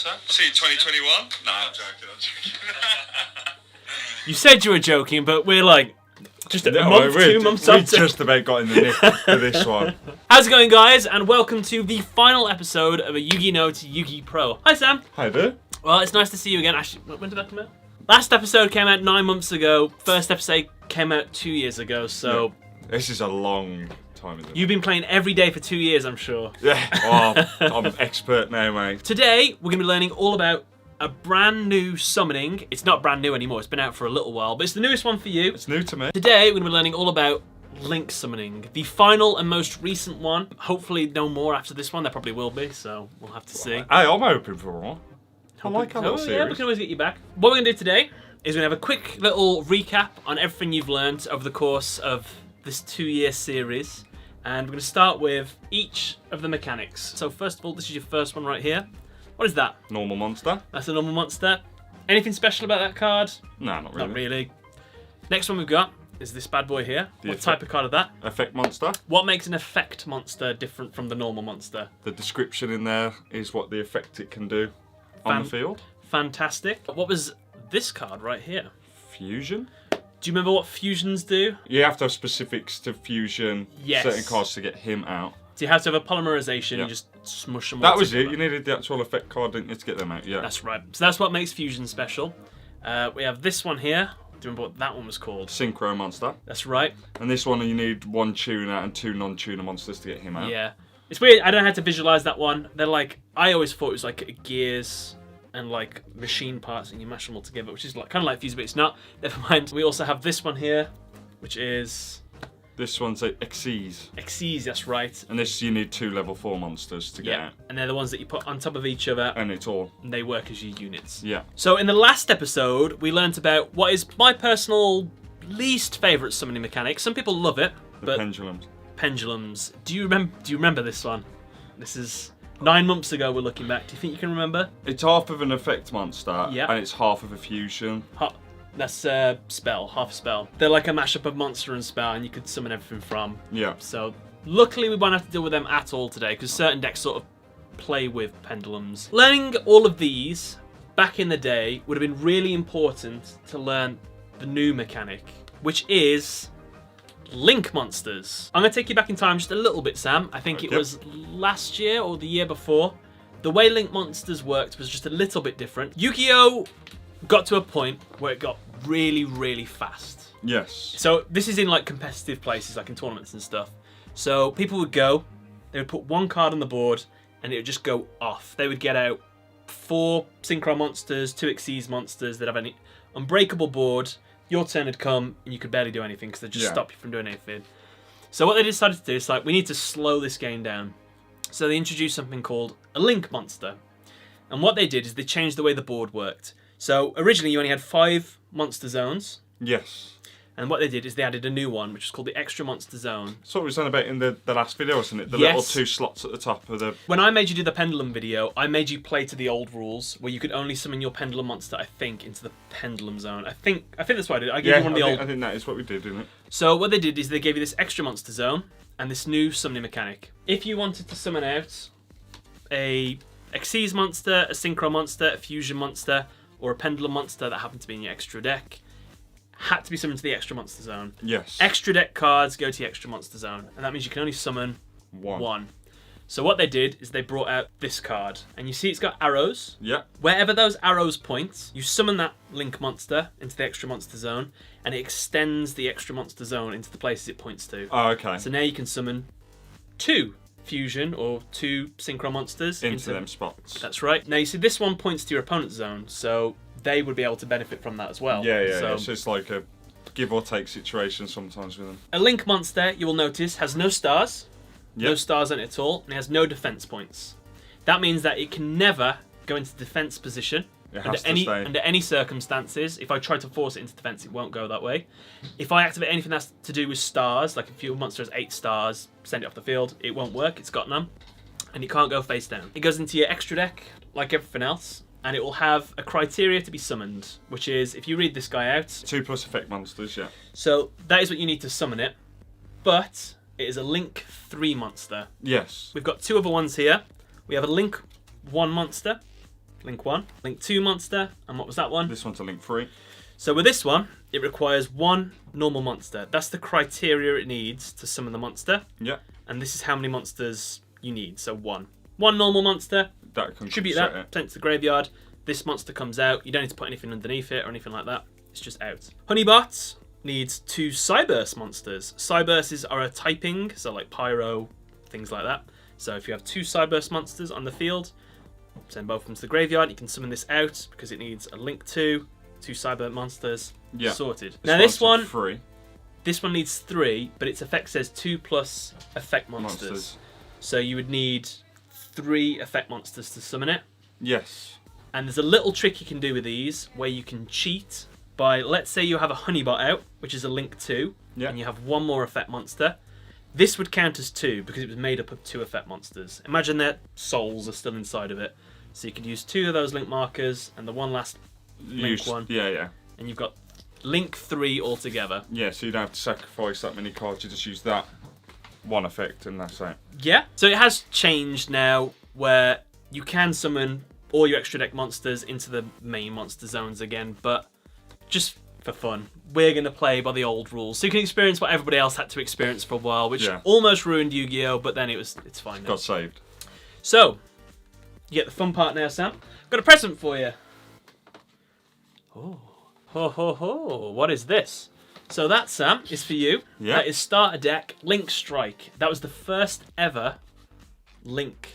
monster. See you 2021. No, I'm joking. You said you were joking, but we're like just a month, 2 months We after. just about got in the nick for this one. How's it going, guys? And welcome to the final episode of a Yugi-No to Yugi Pro. Hi, Sam. Hi there. Well, it's nice to see you again. Actually, when did that come out? Last episode came out 9 months ago. First episode came out 2 years ago. So this is a long time. Isn't it? You've been playing every day for 2 years, I'm sure. Yeah. Oh, I'm an expert now, mate. Today, we're going to be learning all about a brand new summoning. It's not brand new anymore. It's been out for a little while, but it's the newest one for you. It's new to me. Today, we're going to be learning all about Link summoning. The final and most recent one. Hopefully no more after this one. There probably will be, so we'll have to see. Hey, I'm hoping for one. I like our little Yeah, series. we can always get you back. What we're going to do today is we're going to have a quick little recap on everything you've learned over the course of this 2-year series. And we're going to start with each of the mechanics. So first of all, this is your first one right here. What is that? Normal monster. That's a normal monster. Anything special about that card? No, not really. Not really. Next one we've got is this bad boy here. What type of card is that? Effect monster. What makes an effect monster different from the normal monster? The description in there is what the effect it can do on the field. Fantastic. What was this card right here? Fusion. Do you remember what fusions do? You have to have specifics to fusion Yes. certain cards to get him out. So you have to have a polymerization Yeah. and just smush them all That was together. it. You needed the actual effect card, didn't you, to get them out? Yeah. That's right. So that's what makes fusion special. We have this one here. Do you remember what that one was called? Synchro monster. That's right. And this one, you need one tuner and 2 non-tuner monsters to get him out. Yeah. It's weird. I don't know how to visualize that one. They're like, I always thought it was like gears and like machine parts and you mash them all together, which is like kind of like fusion, but it's not. Never mind. We also have this one here, which is This one's a Xyz. Xyz, that's right. And this, you need 2 level 4 monsters to get out. And they're the ones that you put on top of each other And it's all. and they work as your units. Yeah. So in the last episode, we learnt about what is my personal least favourite summoning mechanic. Some people love it, The but pendulums. pendulums. Do you remember this one? This is 9 months ago we're looking back. Do you think you can remember? It's half of an effect monster. Yeah. And it's half of a fusion. That's spell, half a spell. They're like a mashup of monster and spell, and you could summon everything from. Yeah. So luckily we won't have to deal with them at all today, because certain decks sort of play with pendulums. Learning all of these back in the day would have been really important to learn the new mechanic, which is Link monsters. I'm going to take you back in time just a little bit, Sam. I think it was last year or the year before. The way Link monsters worked was just a little bit different. Yu-Gi-Oh! Got to a point where it got really, really fast. Yes. So this is in like competitive places, like in tournaments and stuff. So people would go, they would put one card on the board, and it would just go off. They would get out 4 Synchro monsters, 2 Xyz monsters. They'd have an unbreakable board. Your turn would come, and you could barely do anything because they'd just stop you from doing anything. So what they decided to do is like, we need to slow this game down. So they introduced something called a Link monster. And what they did is they changed the way the board worked. So originally you only had 5 monster zones. Yes. And what they did is they added a new one, which is called the Extra Monster Zone. That's what we was on about in the last video, wasn't it? The Yes. little 2 slots at the top of the... When I made you do the Pendulum video, I made you play to the old rules, where you could only summon your Pendulum monster, I think, into the Pendulum Zone. I think that's what I did. I gave you one of the old... I think that is what we did, didn't it? So what they did is they gave you this Extra Monster Zone and this new summoning mechanic. If you wanted to summon out a Xyz monster, a Synchro monster, a Fusion monster, or a Pendulum monster that happened to be in your extra deck, had to be summoned to the Extra Monster Zone. Yes. Extra deck cards go to the Extra Monster Zone, and that means you can only summon one. So what they did is they brought out this card, and you see it's got arrows. Yeah. Wherever those arrows point, you summon that Link monster into the Extra Monster Zone, and it extends the Extra Monster Zone into the places it points to. Oh, okay. So now you can summon 2 Fusion or 2 Synchro monsters into them spots. That's right. Now you see this one points to your opponent's zone, so they would be able to benefit from that as well. Yeah. So It's just like a give or take situation sometimes with them. a Link monster, you will notice, has no stars. No Yep. stars on it at all, and it has no defense points. That means that it can never go into defense position It under has to stay. under any circumstances. If I try to force it into defense, it won't go that way. If I activate anything that's to do with stars, like if your monster has 8 stars, send it off the field, it won't work. It's got none, and it can't go face down. It goes into your extra deck like everything else, and it will have a criteria to be summoned, which is if you read this guy out. 2+ effect monsters, yeah. So that is what you need to summon it, but it is a Link 3 monster. Yes. We've got 2 other ones here. We have a Link 1 monster Link 1. Link 2 monster, and what was that one? This one's a Link 3. So with this one, it requires 1 normal monster. That's the criteria it needs to summon the monster. Yeah. And this is how many monsters you need, so 1. 1 normal monster, That can tribute set that, it. sent to the graveyard. This monster comes out, you don't need to put anything underneath it or anything like that. It's just out. Honeybot needs 2 Cyburst monsters. Cybursts are a typing, so like Pyro, things like that. So if you have 2 Cyburst monsters on the field, send both of them to the graveyard. You can summon this out because it needs a Link 2 Cyber monsters. Yeah. Sorted. This Now this one's a one, 3 this one needs 3, but its effect says 2 plus effect monsters. So you would need 3 effect monsters to summon it. Yes. And there's a little trick you can do with these where you can cheat by, let's say you have a Honeybot out, which is a Link 2, Yeah. and you have 1 more effect monster. This would count as 2 because it was made up of 2 effect monsters. Imagine that souls are still inside of it. So you could use 2 of those Link markers and the one last Link one. Yeah, yeah. And you've got Link 3 altogether. Yeah, so you don't have to sacrifice that many cards, you just use that one effect and that's it. Yeah. So it has changed now where you can summon all your extra deck monsters into the main monster zones again, but just for fun, we're going to play by the old rules. So you can experience what everybody else had to experience for a while, which almost ruined Yu-Gi-Oh, but then it's fine now. Got saved. So, you get the fun part now, Sam. Got a present for you. Oh, ho ho ho! What is this? So that, Sam, is for you. Yeah. That is Starter Deck Link Strike. That was the first ever Link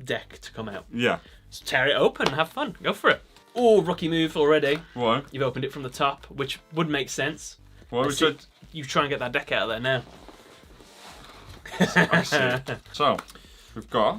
deck to come out. Yeah. So tear it open and have fun. Go for it. Oh, rookie move already. Why? You've opened it from the top, which would make sense. Why would You try and get that deck out of there now. I see. So, we've got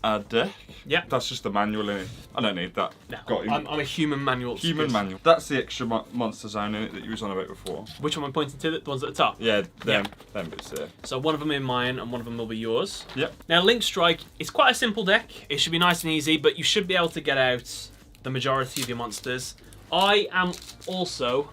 a deck. Yeah. That's just the manual in it. I don't need that. No, Got him. I'm a human manual. Human manual. That's the extra monster zone in it that you was on about before. Which one am I pointing to? The ones at the top? Yeah, them bits there. So one of them in mine and one of them will be yours. Yep. Now Link Strike, it's quite a simple deck. It should be nice and easy, but you should be able to get out the majority of your monsters. I am also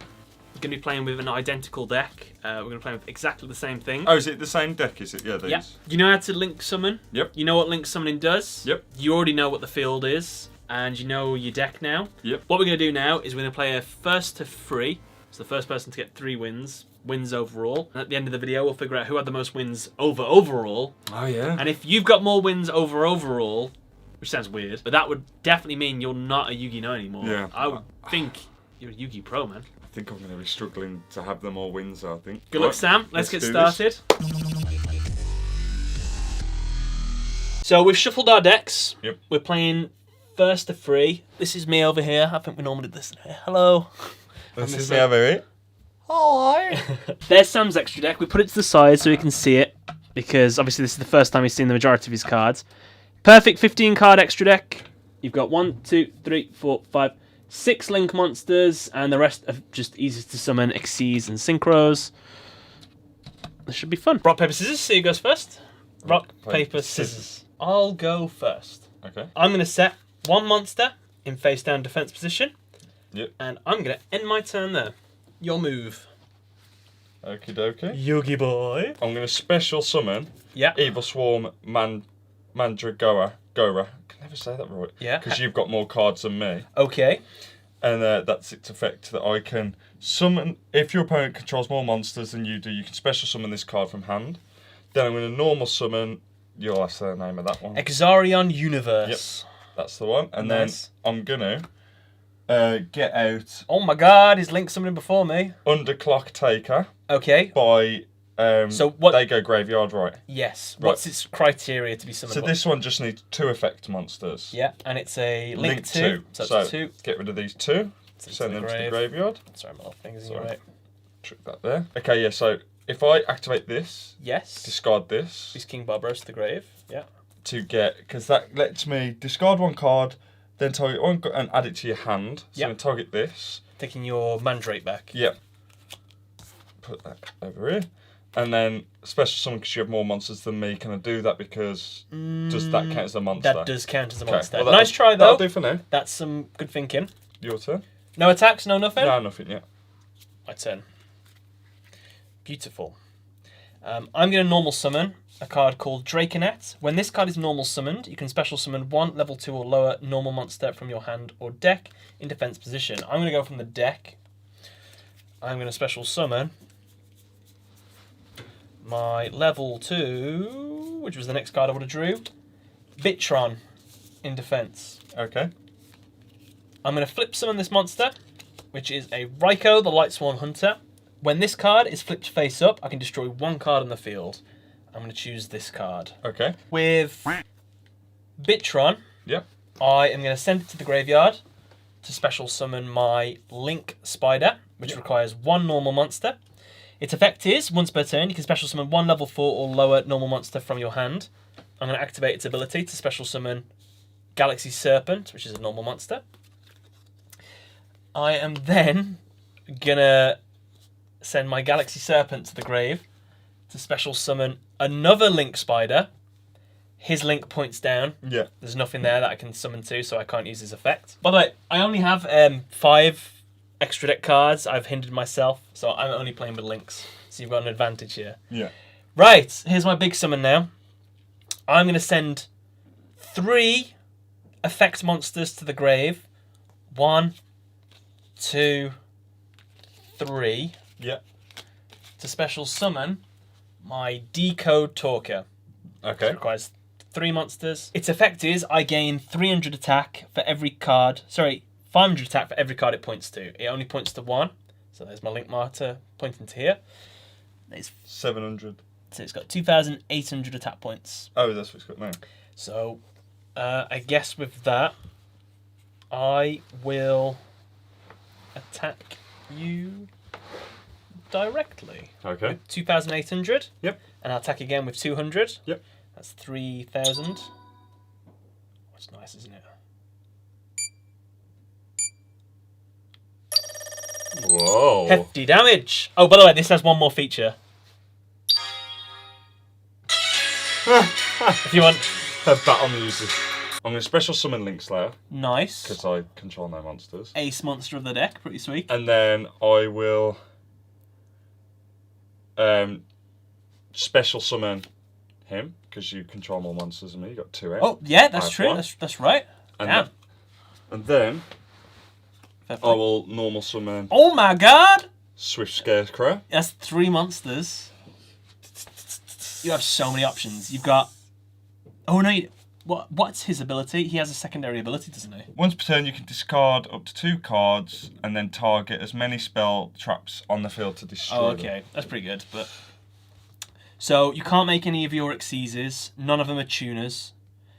going to be playing with an identical deck. We're going to play with exactly the same thing. Oh, is it the same deck, is it? Yeah, these. Yeah. You know how to Link Summon? Yep. You know what Link Summoning does? Yep. You already know what the field is, and you know your deck now. Yep. What we're going to do now is we're going to play a first to 3. So the first person to get 3 wins overall. And at the end of the video, we'll figure out who had the most wins overall. Oh, yeah. And if you've got more wins overall, which sounds weird, but that would definitely mean you're not a Yugi-No anymore. Yeah. I would think you're a Yugi Pro, man. I think I'm going to be struggling to have them all wins, I think. Good luck, Sam. Let's get started. So we've shuffled our decks. Yep. We're playing first to 3. This is me over here. I think we normally do this. Hello. This is me over here. Hi. There's Sam's extra deck. We put it to the side so you can see it, because obviously this is the first time he's seen the majority of his cards. Perfect 15 card extra deck. You've got 1, 2, 3, 4, 5, 6 Link monsters, and the rest are just easy to summon, Xyz and Synchros. This should be fun. Rock, paper, scissors. See who goes first. Rock, paper, scissors. I'll go first. Okay. I'm going to set 1 monster in face down defense position. Yep. And I'm going to end my turn there. Your move. Okie dokie. Yugi boy. I'm going to special summon Evil Swarm Mandragora. I can never say that right. Yeah. Because you've got more cards than me. Okay. And that's its effect that I can summon. If your opponent controls more monsters than you do, you can special summon this card from hand. Then I'm going to normal summon. You'll ask the name of that one. Exarion Universe. Yep. That's the one. And nice. Then I'm going to get out. Oh my god, he's Link summoning before me. Underclock Taker. Okay. By. So what? They go graveyard, right? Yes. Right. What's its criteria to be summoned? So this one just needs 2 effect monsters. Yeah, and it's a Link 2. So it's 2. Get rid of these 2. Send them to the graveyard. Sorry, my little fingers in your way. Trick that there. Okay, yeah, so if I activate this, yes, discard this. These King Barbaros to the grave. Yeah. To get, because that lets me discard 1 card, then target 1 and add it to your hand. So I'm going to target this. Taking your Mandrake back. Yep. Put that over here. And then special summon because you have more monsters than me. Can I do that because does that count as a monster? That does count as a monster. Well, nice try though. That'll do for now. That's some good thinking. Your turn. No attacks, no nothing? No, nothing yet. My turn. Beautiful. I'm going to normal summon a card called Draconet. When this card is normal summoned, you can special summon one level 2 or lower normal monster from your hand or deck in defense position. I'm going to go from the deck. I'm going to special summon my level 2, which was the next card I would have drew, Bitron in defense. Okay. I'm going to flip summon this monster, which is a Raikou, the Lightsworn Hunter. When this card is flipped face up, I can destroy one card on the field. I'm going to choose this card. Okay. With Bitron, Yep. I am going to send it to the graveyard to special summon my Link Spider, which requires one normal monster. Its effect is, once per turn, you can special summon one level 4 or lower normal monster from your hand. I'm going to activate its ability to special summon Galaxy Serpent, which is a normal monster. I am then going to send my Galaxy Serpent to the grave to special summon another Link Spider. His link points down. Yeah. There's nothing there that I can summon to, so I can't use his effect. By the way, I only have 5 extra deck cards. I've hindered myself, so I'm only playing with links. So you've got an advantage here. Yeah. Right, here's my big summon now. I'm going to send 3 effect monsters to the grave. 1, 2, 3. Yeah. To special summon my Decode Talker. Okay. It requires 3 monsters. Its effect is I gain 300 attack for every card. Sorry, 500 attack for every card it points to. It only points to 1. So there's my link marker pointing to here. It's 700. So it's got 2,800 attack points. Oh, that's what it's got now. So I guess with that, I will attack you directly. Okay. With 2,800. Yep. And I'll attack again with 200. Yep. That's 3,000. That's nice, isn't it? Whoa. Hefty damage. Oh, by the way, this has one more feature. If you want. Battle music. I'm going to special summon Link Slayer Nice. because I control no monsters. Ace monster of the deck. Pretty sweet. And then I will special summon him because you control more monsters than me. You got 2 out. Oh, yeah, that's I have true. 1. That's right. And Damn. And then Fair I play. will normal summon Oh my god! Swift Scarecrow. That's 3 monsters. You have so many options. You've got. Oh no! What's his ability? He has a secondary ability, doesn't he? Once per turn, you can discard up to 2 cards and then target as many spell traps on the field to destroy Oh, them. okay, that's pretty good. But so you can't make any of your Xyzes. None of them are tuners.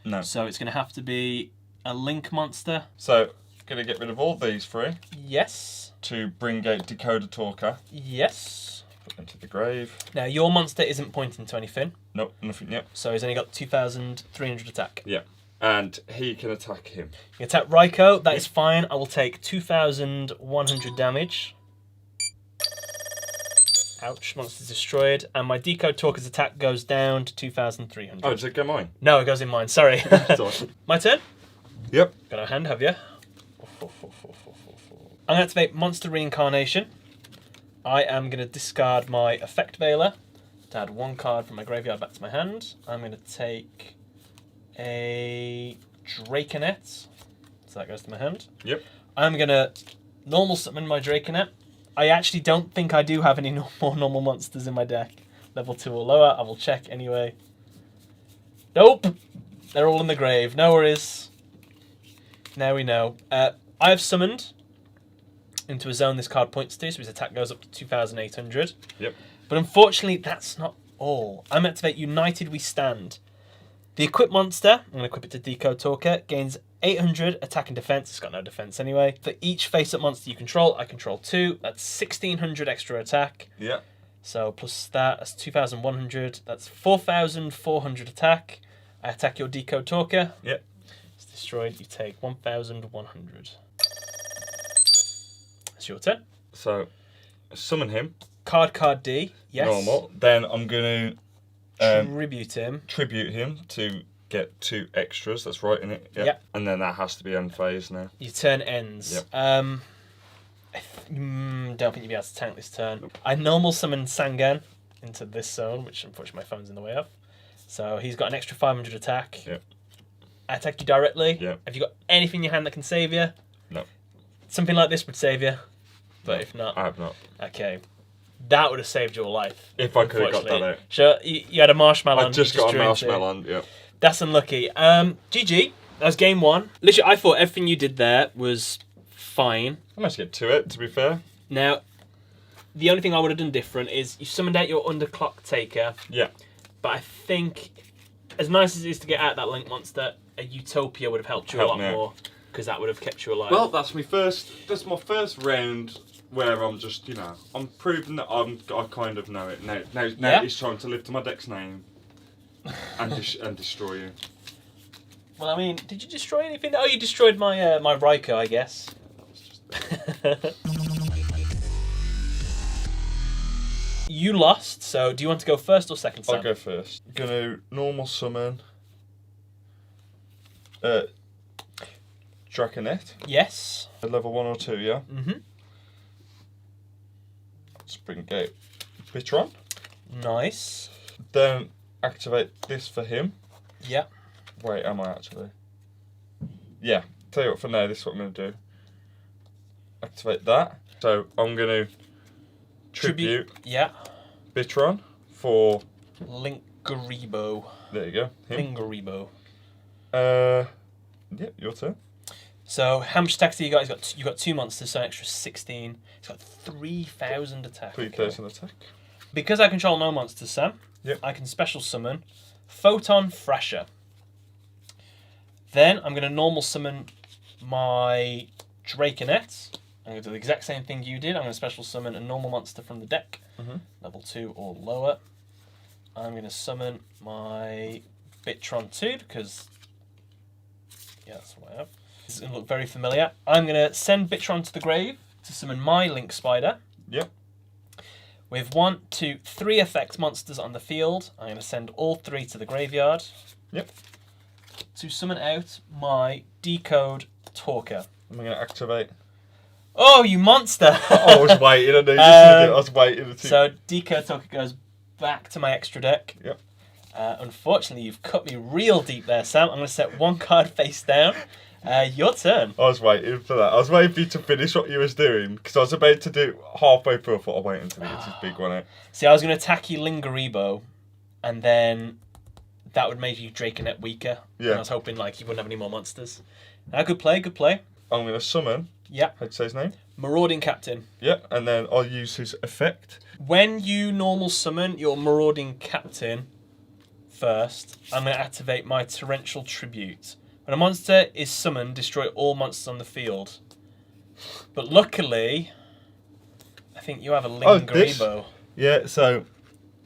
No. So it's going to have to be a Link monster. So, going to get rid of all these 3 Yes. to bring out Decoder Talker. Yes. Put them to the grave. Now your monster isn't pointing to anything, Nope, nothing yet. so he's only got 2,300 attack. Yeah. And he can attack him. You attack Raikou, that is fine. I will take 2,100 damage. Ouch, monster's destroyed. And my Decode Talker's attack goes down to 2,300. Oh, does it go mine? No, it goes in mine, sorry. Sorry. My turn? Yep. Got a hand, have you? I'm going to activate Monster Reincarnation. I am going to discard my Effect Veiler to add 1 card from my graveyard back to my hand. I'm going to take a Draconet. So that goes to my hand. Yep. I'm going to normal summon my Draconet. I actually don't think I do have any more normal monsters in my deck. Level 2 or lower. I will check anyway. Nope. They're all in the grave. No worries. Now we know. I have summoned into a zone this card points to, so his attack goes up to 2,800. Yep. But unfortunately, that's not all. I'm going to activate United We Stand. The equip monster, I'm going to equip it to Decode Talker, gains 800 attack and defense. It's got no defense anyway. For each face-up monster you control, I control 2. That's 1,600 extra attack. Yeah. So plus that's 2,100. That's 4,400 attack. I attack your Decode Talker. Yep. It's destroyed. You take 1,100. It's your turn. So, summon him. Card D. Yes. Normal. Then I'm going to Tribute him. tribute him to get 2 extras. That's right, innit? Yeah. Yep. And then that has to be unfazed now. Your turn ends. Yep. I don't think you'll be able to tank this turn. I normal summon Sangan into this zone, which unfortunately my phone's in the way of. So he's got an extra 500 attack. Yep. I attack you directly. Yep. Have you got anything in your hand that can save you? No. Something like this would save you, but if not, I have not. okay. That would have saved your life. If I could have got that out. Sure, you had a marshmallow. I just got a marshmallow on, yeah. That's unlucky. GG. That was game one. Literally, I thought everything you did there was fine. I managed to get to it, to be fair. Now, the only thing I would have done different is you summoned out your underclock taker. Yeah. But I think, as nice as it is to get out that link monster, a Utopia would have helped you a lot more, because that would have kept you alive. Well, that's my first round where I'm just, I'm proving that I kind of know it. Now it's time to live to my deck's name and destroy you. Well, I mean, did you destroy anything? Oh, you destroyed my my Raikou, I guess. That was just You lost, so do you want to go first or second, Sam? I'll go first. Gonna normal summon Draconette. Yes. At level 1 or 2, yeah? Mm-hmm. Spring Gate Bitron. Nice. Then activate this for him. Yeah. Wait, am I actually? Yeah. Tell you what, for now, this is what I'm going to do. Activate that. So I'm going to tribute Yeah. Bitron for... Linkuriboh. There you go. Him. Linkuriboh. Yeah, your turn. So how much attack do you got? You got 2 monsters, so an extra 16. It's got 3,000 attack. 3,000 attack. Because I control no monsters, Sam. Yep. I can special summon Photon Thrasher. Then I'm going to normal summon my Draconette. I'm going to do the exact same thing you did. I'm going to special summon a normal monster from the deck, level 2 or lower. I'm going to summon my Bitron 2 because, yeah, that's what I have. This is going to look very familiar. I'm going to send Bitron to the grave to summon my Link Spider. Yep. With 1, 2, 3 effect monsters on the field, I'm going to send all 3 to the graveyard. Yep. To summon out my Decode Talker. I'm going to activate. Oh, you monster! I was waiting. I knew you I was waiting. So Decode Talker goes back to my extra deck. Yep. Unfortunately, you've cut me real deep there, Sam. I'm going to set 1 card face down. Your turn. I was waiting for that. I was waiting for you to finish what you was doing because I was about to do halfway through. I thought I'll wait until he gets his big one out. See, I was going to attack you Linkuriboh, and then that would make you Draconette weaker. Yeah. And I was hoping like you wouldn't have any more monsters. Good play, good play. I'm going to summon. Yeah. How'd you say his name? Marauding Captain. Yeah, and then I'll use his effect. When you normal summon your Marauding Captain first, I'm going to activate my Torrential Tribute. When a monster is summoned, destroy all monsters on the field. But luckily, I think you have a Linkuriboh. Yeah, so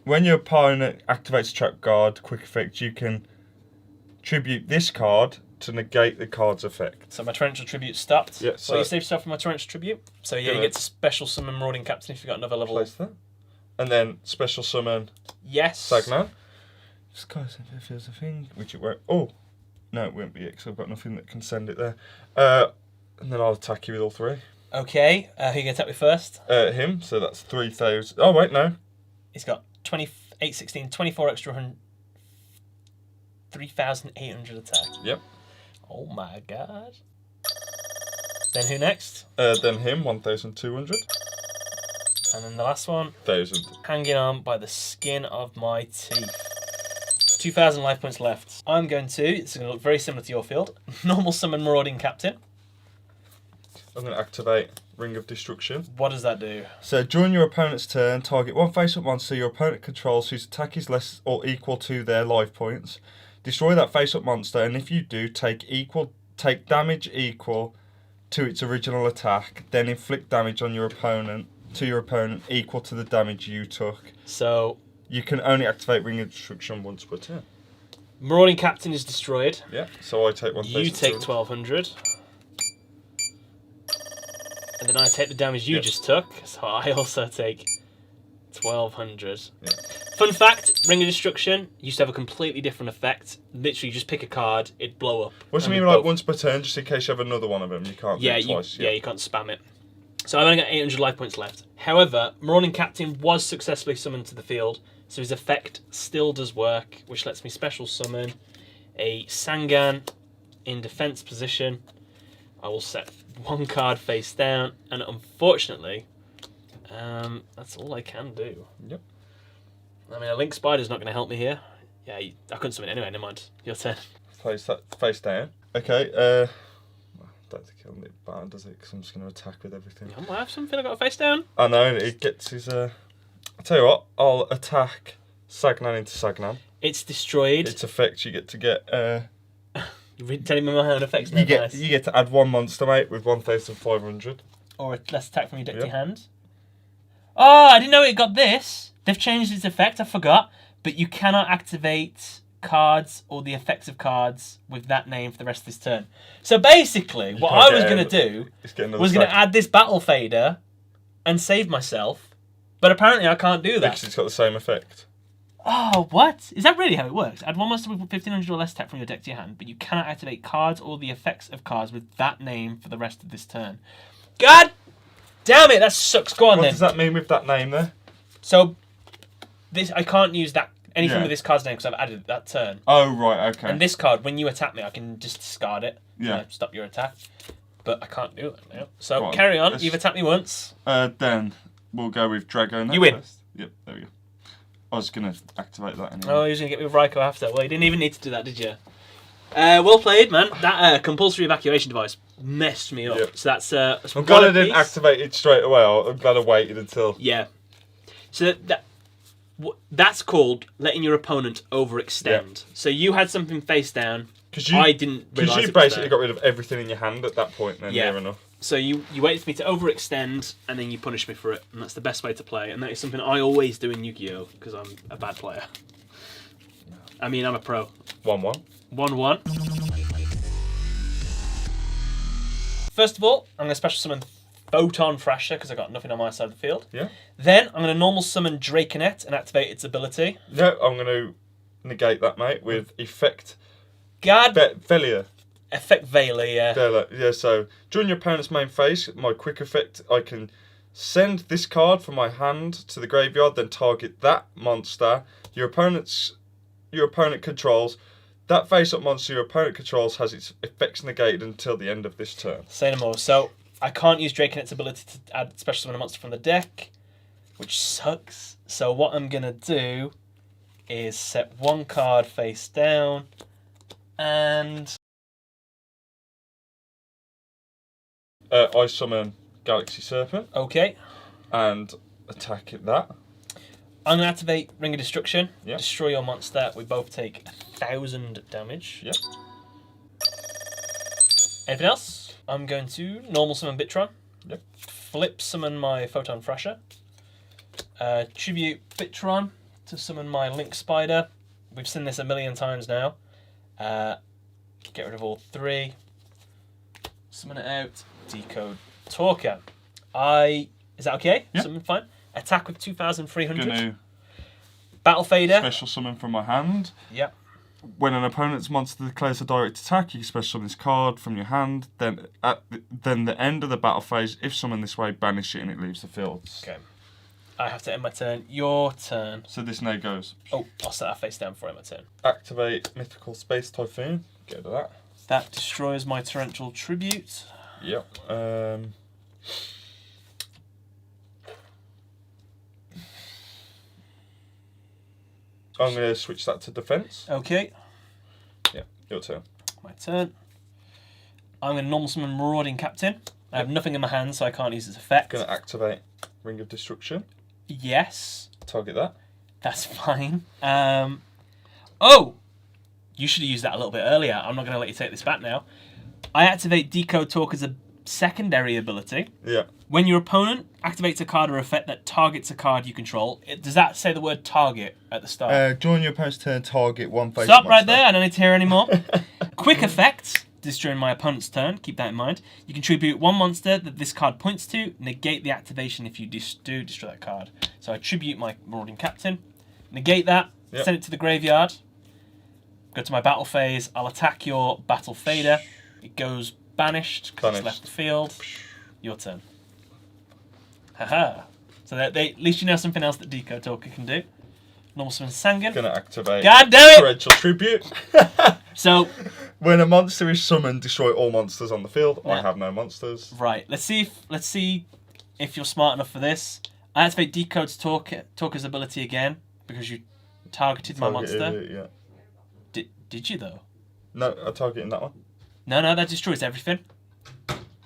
when your opponent activates a trap card, quick effect, you can tribute this card to negate the card's effect. So my Torrential Tribute stopped. Yeah, so you saved yourself from my Torrential Tribute. So yeah, you get to special summon Marauding Captain if you've got another level. Place that. And then special summon Yes. Sagnan. Just guys, if there's a thing, which it won't. Oh, no, it won't be it because I've got nothing that can send it there. And then I'll attack you with all 3. Okay, who are you going to attack with first? Him, so that's 3,000. Oh, wait, no. He's got 28, 16, 24 extra 3,800 attack. Yep. Oh my god. Then who next? Then him, 1,200. And then the last one, 1,000. hanging on by the skin of my teeth. 2,000 life points left. I'm going to, this is going to look very similar to your field, normal summon Marauding Captain. I'm going to activate Ring of Destruction. What does that do? So during your opponent's turn, target 1 face-up monster your opponent controls whose attack is less or equal to their life points. Destroy that face-up monster, and if you do, take damage equal to its original attack. Then inflict damage on your opponent equal to the damage you took. So you can only activate Ring of Destruction once per turn. Marauding Captain is destroyed. Yeah. So I take 1,000. You take 1,200. And then I take the damage you just took, so I also take 1,200. Yeah. Fun fact, Ring of Destruction used to have a completely different effect. Literally, just pick a card, it'd blow up. What do you mean, like once per turn, just in case you have another one of them? You can't do it twice. Yeah, you can't spam it. So I've only got 800 life points left. However, Marauding Captain was successfully summoned to the field, so his effect still does work, which lets me special summon a Sangan in defense position. I will set one card face down, and unfortunately, that's all I can do. Yep. I mean, a Link Spider's not going to help me here. Yeah, I couldn't summon it anyway, never mind. Your turn. Place that face down. Okay, don't think it'll need bad, does it? Because I'm just going to attack with everything. I might have something I got a face down. I know, it gets his... I'll tell you what, I'll attack Sagnan into Sagnan. It's destroyed. Its effect, you get to get... You're telling me my own effects now. you get to add one monster, mate, with 1,500. Or a less attack from your deck to your hand. Oh, I didn't know it got this. They've changed its effect, I forgot. But you cannot activate cards or the effects of cards with that name for the rest of this turn. So basically, what I was going to do was going to add this Battle Fader and save myself. But apparently I can't do that. Because it's got the same effect. Oh, what? Is that really how it works? Add one monster with 1,500 or less attack from your deck to your hand, but you cannot activate cards or the effects of cards with that name for the rest of this turn. God damn it, that sucks. Go on then. What does that mean with that name there? So, I can't use anything with this card's name because I've added it that turn. Oh, right, okay. And this card, when you attack me, I can just discard it. Yeah. Stop your attack. But I can't do it now. So, carry on. You've attacked me once. Then we'll go with Drago. You win. First. Yep, there we go. I was going to activate that anyway. Oh, you're going to get me with Raikou after. Well, you didn't even need to do that, did you? Well played, man. That compulsory evacuation device messed me up. Yep. So that's I'm glad I didn't activate it straight away. I'm glad I waited until... Yeah. So that's called letting your opponent overextend. Yeah. So you had something face down. I didn't realise because you basically got rid of everything in your hand at that point then, near enough. So you waited for me to overextend, and then you punish me for it, and that's the best way to play. And that is something I always do in Yu-Gi-Oh! Because I'm a bad player. I mean, I'm a pro. 1-1. 1-1. First of all, I'm going to special summon Photon Thrasher, because I got nothing on my side of the field. Yeah. Then I'm going to normal summon Draconet and activate its ability. No, I'm going to negate that, mate, with Effect... Velia, yeah. Yeah, so during your opponent's main phase, my quick effect, I can send this card from my hand to the graveyard, then target that monster your opponent controls. That face-up monster your opponent controls has its effects negated until the end of this turn. Say no more. So I can't use Draconet's ability to add special summon a monster from the deck, which sucks. So what I'm going to do is set one card face down, and I summon Galaxy Serpent. Okay. And attack that. I'm going to activate Ring of Destruction. Yeah. Destroy your monster. We both take 1,000 damage. Yeah. Anything else? I'm going to normal summon Bitron. Yep. Flip summon my Photon Thrasher. Tribute Bitron to summon my Link Spider. We've seen this a million times now. Get rid of all three. Summon it out. Decode Talker. Is that okay? Yeah. Summon fine. Attack with 2,300. Gonna Battle Fader. Special summon from my hand. Yep. When an opponent's monster declares a direct attack, you can special summon this card from your hand. Then at the end of the battle phase, if summoned this way, banish it and it leaves the field. Okay. I have to end my turn. Your turn. So this now goes. Oh, I'll set that face down before I end my turn. Activate Mythical Space Typhoon. Get rid of that. That destroys my Torrential Tribute. Yep. I'm going to switch that to defense. Okay. Yeah, your turn. My turn. I'm going to normal summon Marauding Captain. I have nothing in my hand, so I can't use its effect. Going to activate Ring of Destruction. Yes. Target that. That's fine. Oh! You should have used that a little bit earlier. I'm not going to let you take this back now. I activate Decode Talk as a secondary ability. Yeah. When your opponent activates a card or effect that targets a card you control, does that say the word target at the start? During your opponent's turn, target one face. Stop right there. I don't need to hear anymore. Quick effect. This during my opponent's turn. Keep that in mind. You contribute one monster that this card points to. Negate the activation if you do destroy that card. So I tribute my Marauding Captain. Negate that. Yep. Send it to the graveyard. Go to my battle phase. I'll attack your Battle Fader. It goes banished because it's left the field. Your turn. Haha. So at least you know something else that Deco Talker can do. Normal summon Sangan. Gonna activate. God damn it! Torrential Tribute. So when a monster is summoned, destroy all monsters on the field. Yeah. I have no monsters. right, let's see if you're smart enough for this. I activate Decode's Talker's ability again because you targeted my monster. Yeah. Did you though? No, I targeted that one. No, that destroys everything.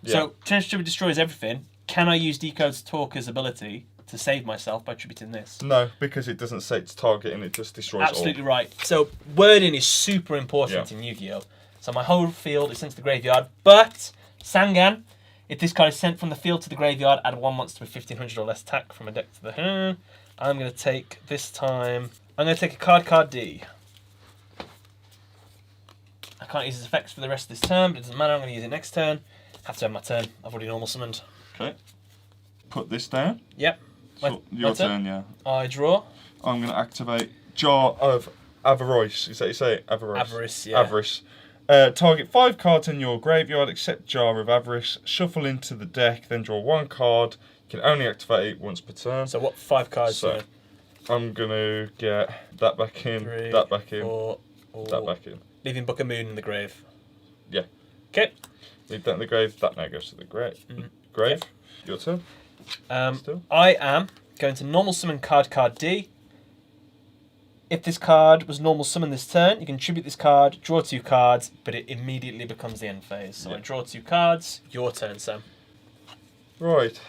Yeah. So Torrential Tribute destroys everything. Can I use Decode's Talker's ability to save myself by attributing this? No, because it doesn't say it's targeting, it just destroys Absolutely right. So wording is super important Yeah. in Yu-Gi-Oh! So my whole field is sent to the graveyard, but Sangan, if this card is sent from the field to the graveyard, add one monster with 1500 or less attack from a deck to the hand. I'm going to take, this time, I'm going to take a card D. I can't use its effects for the rest of this turn, but it doesn't matter, I'm going to use it next turn. Have to have my turn. I've already normal summoned. Okay. Put this down. Yep. So your turn, yeah. I draw. I'm going to activate Jar of Avarice. Is that you say? Avarice. Avarice, yeah. Avarice. Target 5 cards in your graveyard except Jar of Avarice. Shuffle into the deck, then draw 1 card. You can only activate it once per turn. So what 5 cards So, do you I'm going to get that back in, 3, that back in, 4, that back in. Leaving Book of Moon in the grave. Yeah. Okay. Leave that in the grave. That now goes to the grave. Grave. Yep. Your turn. Still. I am going to normal summon card D. If this card was normal summon this turn, you can tribute this card, draw 2 cards, but it immediately becomes the end phase. So I draw 2 cards. Your turn, Sam. Right.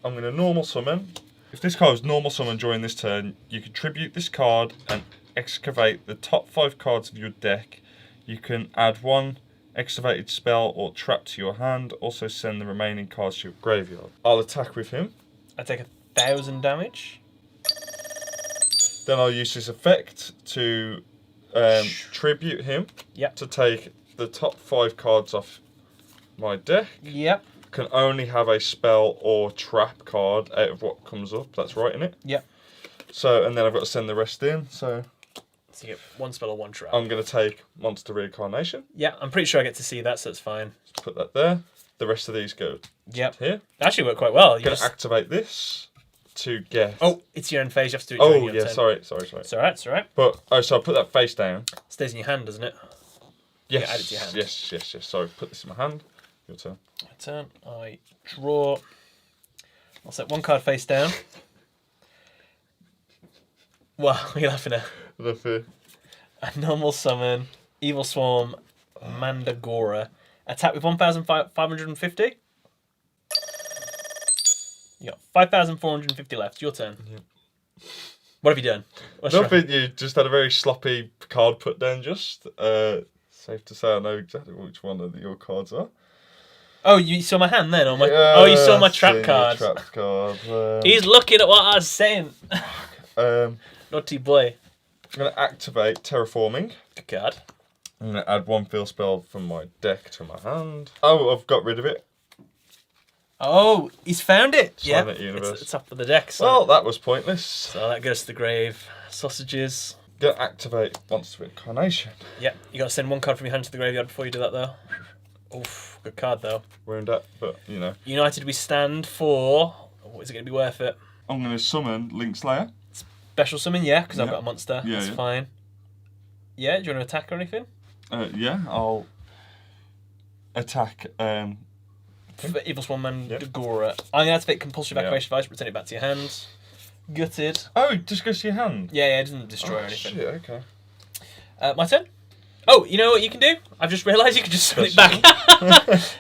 I'm going to normal summon. If this card was normal summon during this turn, you can tribute this card and excavate the top 5 cards of your deck. You can add 1 excavated spell or trap to your hand. Also send the remaining cards to your graveyard. I'll attack with him. I take 1,000 damage. Then I'll use this effect to tribute him. Yep. To take the top 5 cards off my deck. Yep. Can only have a spell or trap card out of what comes up. That's right, isn't it? Yep. So, and then I've got to send the rest in. So you get 1 spell or 1 trap. I'm going to take Monster Reincarnation. Yeah, I'm pretty sure I get to see that, so it's fine. Put that there. The rest of these go Yep. here. That actually worked quite well. I'm going to activate this to get... Oh, it's your end phase. You have to do it during your turn. sorry. It's alright, it's alright. But, so I put that face down. Stays in your hand, doesn't it? Yes. Yeah, add it to your hand. Yes. Sorry, put this in my hand. Your turn. My turn. I draw. I'll set 1 card face down. What are you laughing at? The A normal summon, Evil Swarm, Mandagora. Attack with 1,550. You got 5,450 left. Your turn. Yeah. What have you done? Nothing, you just had a very sloppy card put down just. Safe to say I know exactly which one of your cards are. Oh, you saw my hand then? Oh, you saw my trap card. Trapped card. He's looking at what I was saying. I'm Naughty boy. going to activate Terraforming. Good card. I'm going to add 1 field spell from my deck to my hand. Oh, I've got rid of it. Oh, he's found it. Yeah, Silent Universe. it's up for the deck. So. Well, that was pointless. So that goes to the grave. Sausages. Going to activate Monster Incarnation. Yeah, you got to send 1 card from your hand to the graveyard before you do that, though. Oof, good card, though. Wound up, but, you know. United we stand for... Oh, is it going to be worth it? I'm going to summon Link Slayer. Special summon, yeah, because I've Yeah. got a monster. Yeah, That's yeah. fine. Yeah, do you want to attack or anything? Yeah, I'll attack. For Evil Swarm Yep. Mandagora. I'm going to activate Compulsory Yeah. Evacuation Device, return it back to your hand. Gutted. Oh, it just goes to your hand. Yeah, it doesn't destroy Oh, anything. shit, okay. My turn? Oh, you know what you can do? I've just realised you can just summon it back.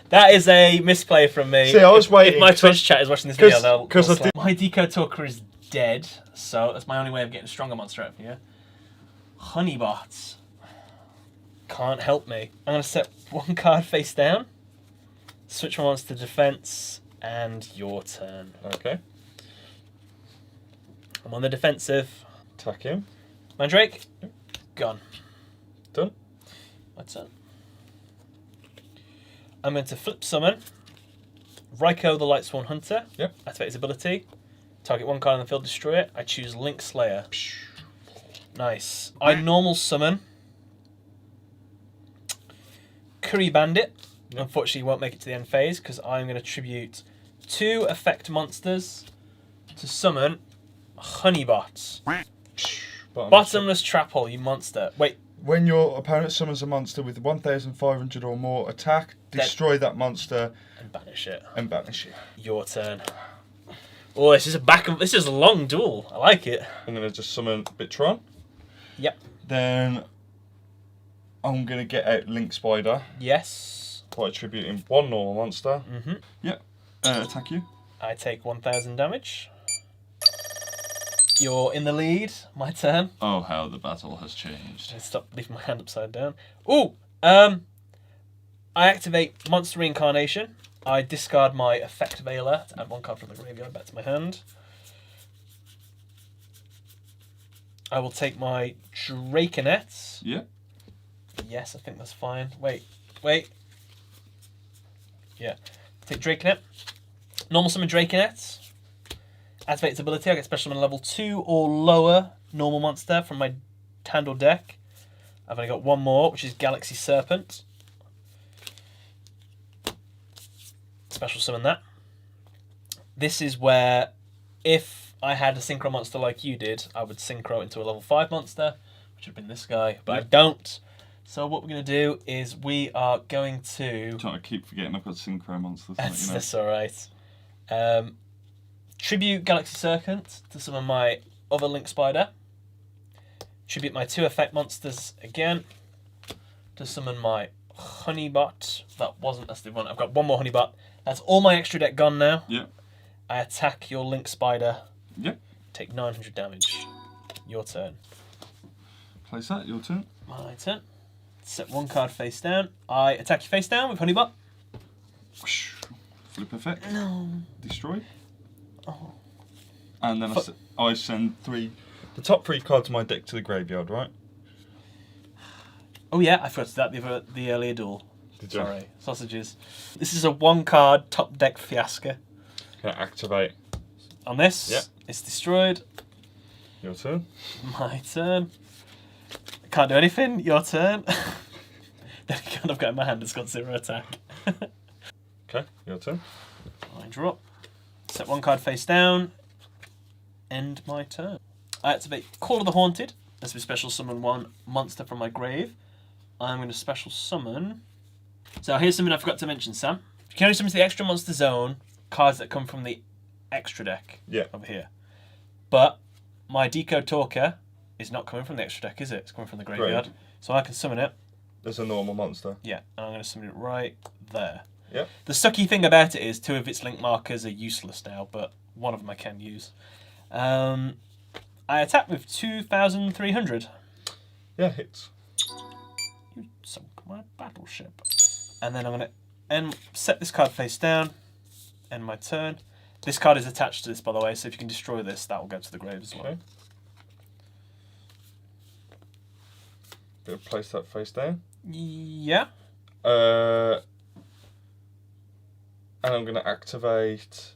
That is a misplay from me. See, I was waiting. If my Twitch chat is watching this video, they'll I slap. My Deco Talker is dead, so that's my only way of getting a stronger monster out of here. Honeybots. Can't help me. I'm going to set 1 card face down, switch my monster to defense, and your turn. Okay. I'm on the defensive. Attack him. Mandrake, gone. Done. My turn. I'm going to flip summon Raiko the Lightsworn Hunter. Yep. Activate his ability. Target 1 card on the field, destroy it. I choose Link Slayer. Nice. I normal summon Curry Bandit. Yep. Unfortunately, he won't make it to the end phase because I'm going to tribute 2 effect monsters to summon Honeybots. Bottomless trap hole, you monster. Wait. When your opponent summons a monster with 1,500 or more attack, destroy that monster and banish it. Your turn. Oh, this is a long duel. I like it. I'm gonna just summon Bitron. Yep. Then I'm gonna get out Link Spider. Yes. By attributing 1 normal monster. Mm-hmm. Yep. Attack you. I take 1,000 damage. You're in the lead. My turn. Oh, how the battle has changed. Stop leaving my hand upside down. Ooh! I activate Monster Reincarnation. I discard my Effect Veiler to add 1 card from the graveyard back to my hand. I will take my Draconet. Yep. Yes, I think that's fine. Wait. Yeah. Take Draconet. Normal summon Draconet. Activate its ability. I get special summon level 2 or lower normal monster from my hand or deck. I've only got 1 more, which is Galaxy Serpent. Special summon that. This is where, if I had a synchro monster like you did, I would synchro into a level 5 monster, which would have been this guy, but I don't. So what we're going to do is we are going to... I'm trying to keep forgetting I've got synchro monsters. That's alright. Tribute Galaxy Serpent to summon my other Link Spider. Tribute my 2 effect monsters again to summon my Honeybot. That's the one. I've got 1 more Honeybot. That's all my extra deck gone now. Yeah. I attack your Link Spider. Yeah. Take 900 damage. Your turn. Place that, your turn. My turn. Set 1 card face down. I attack you face down with Honeybot. Flip effect. No. Destroy. Oh. And then I send 3... The top 3 cards of my deck to the graveyard, right? Oh yeah, I forgot to do that the earlier duel. Did you? Sorry, sausages. This is a 1 card top deck fiasco. Can I activate? On this, Yep. It's destroyed. Your turn. My turn. I can't do anything. Your turn. The card I've got in my hand has got 0 attack. Okay, your turn. I draw. Set 1 card face down. End my turn. I activate Call of the Haunted. As we special summon 1 monster from my grave. I'm going to special summon... So here's something I forgot to mention, Sam. You can only summon to the extra monster zone cards that come from the extra deck. Yeah. Over here. But my Decode Talker is not coming from the extra deck, is it? It's coming from the graveyard. Great. So I can summon it. There's a normal monster. Yeah, and I'm going to summon it right there. Yeah. The sucky thing about it is 2 of its link markers are useless now, but 1 of them I can use. I attack with 2,300. Yeah, hits. You sunk my battleship. And then I'm going to set this card face down. End my turn. This card is attached to this, by the way, so if you can destroy this, that will go to the grave as well. Okay. Gonna place that face down. Yeah. And I'm going to activate...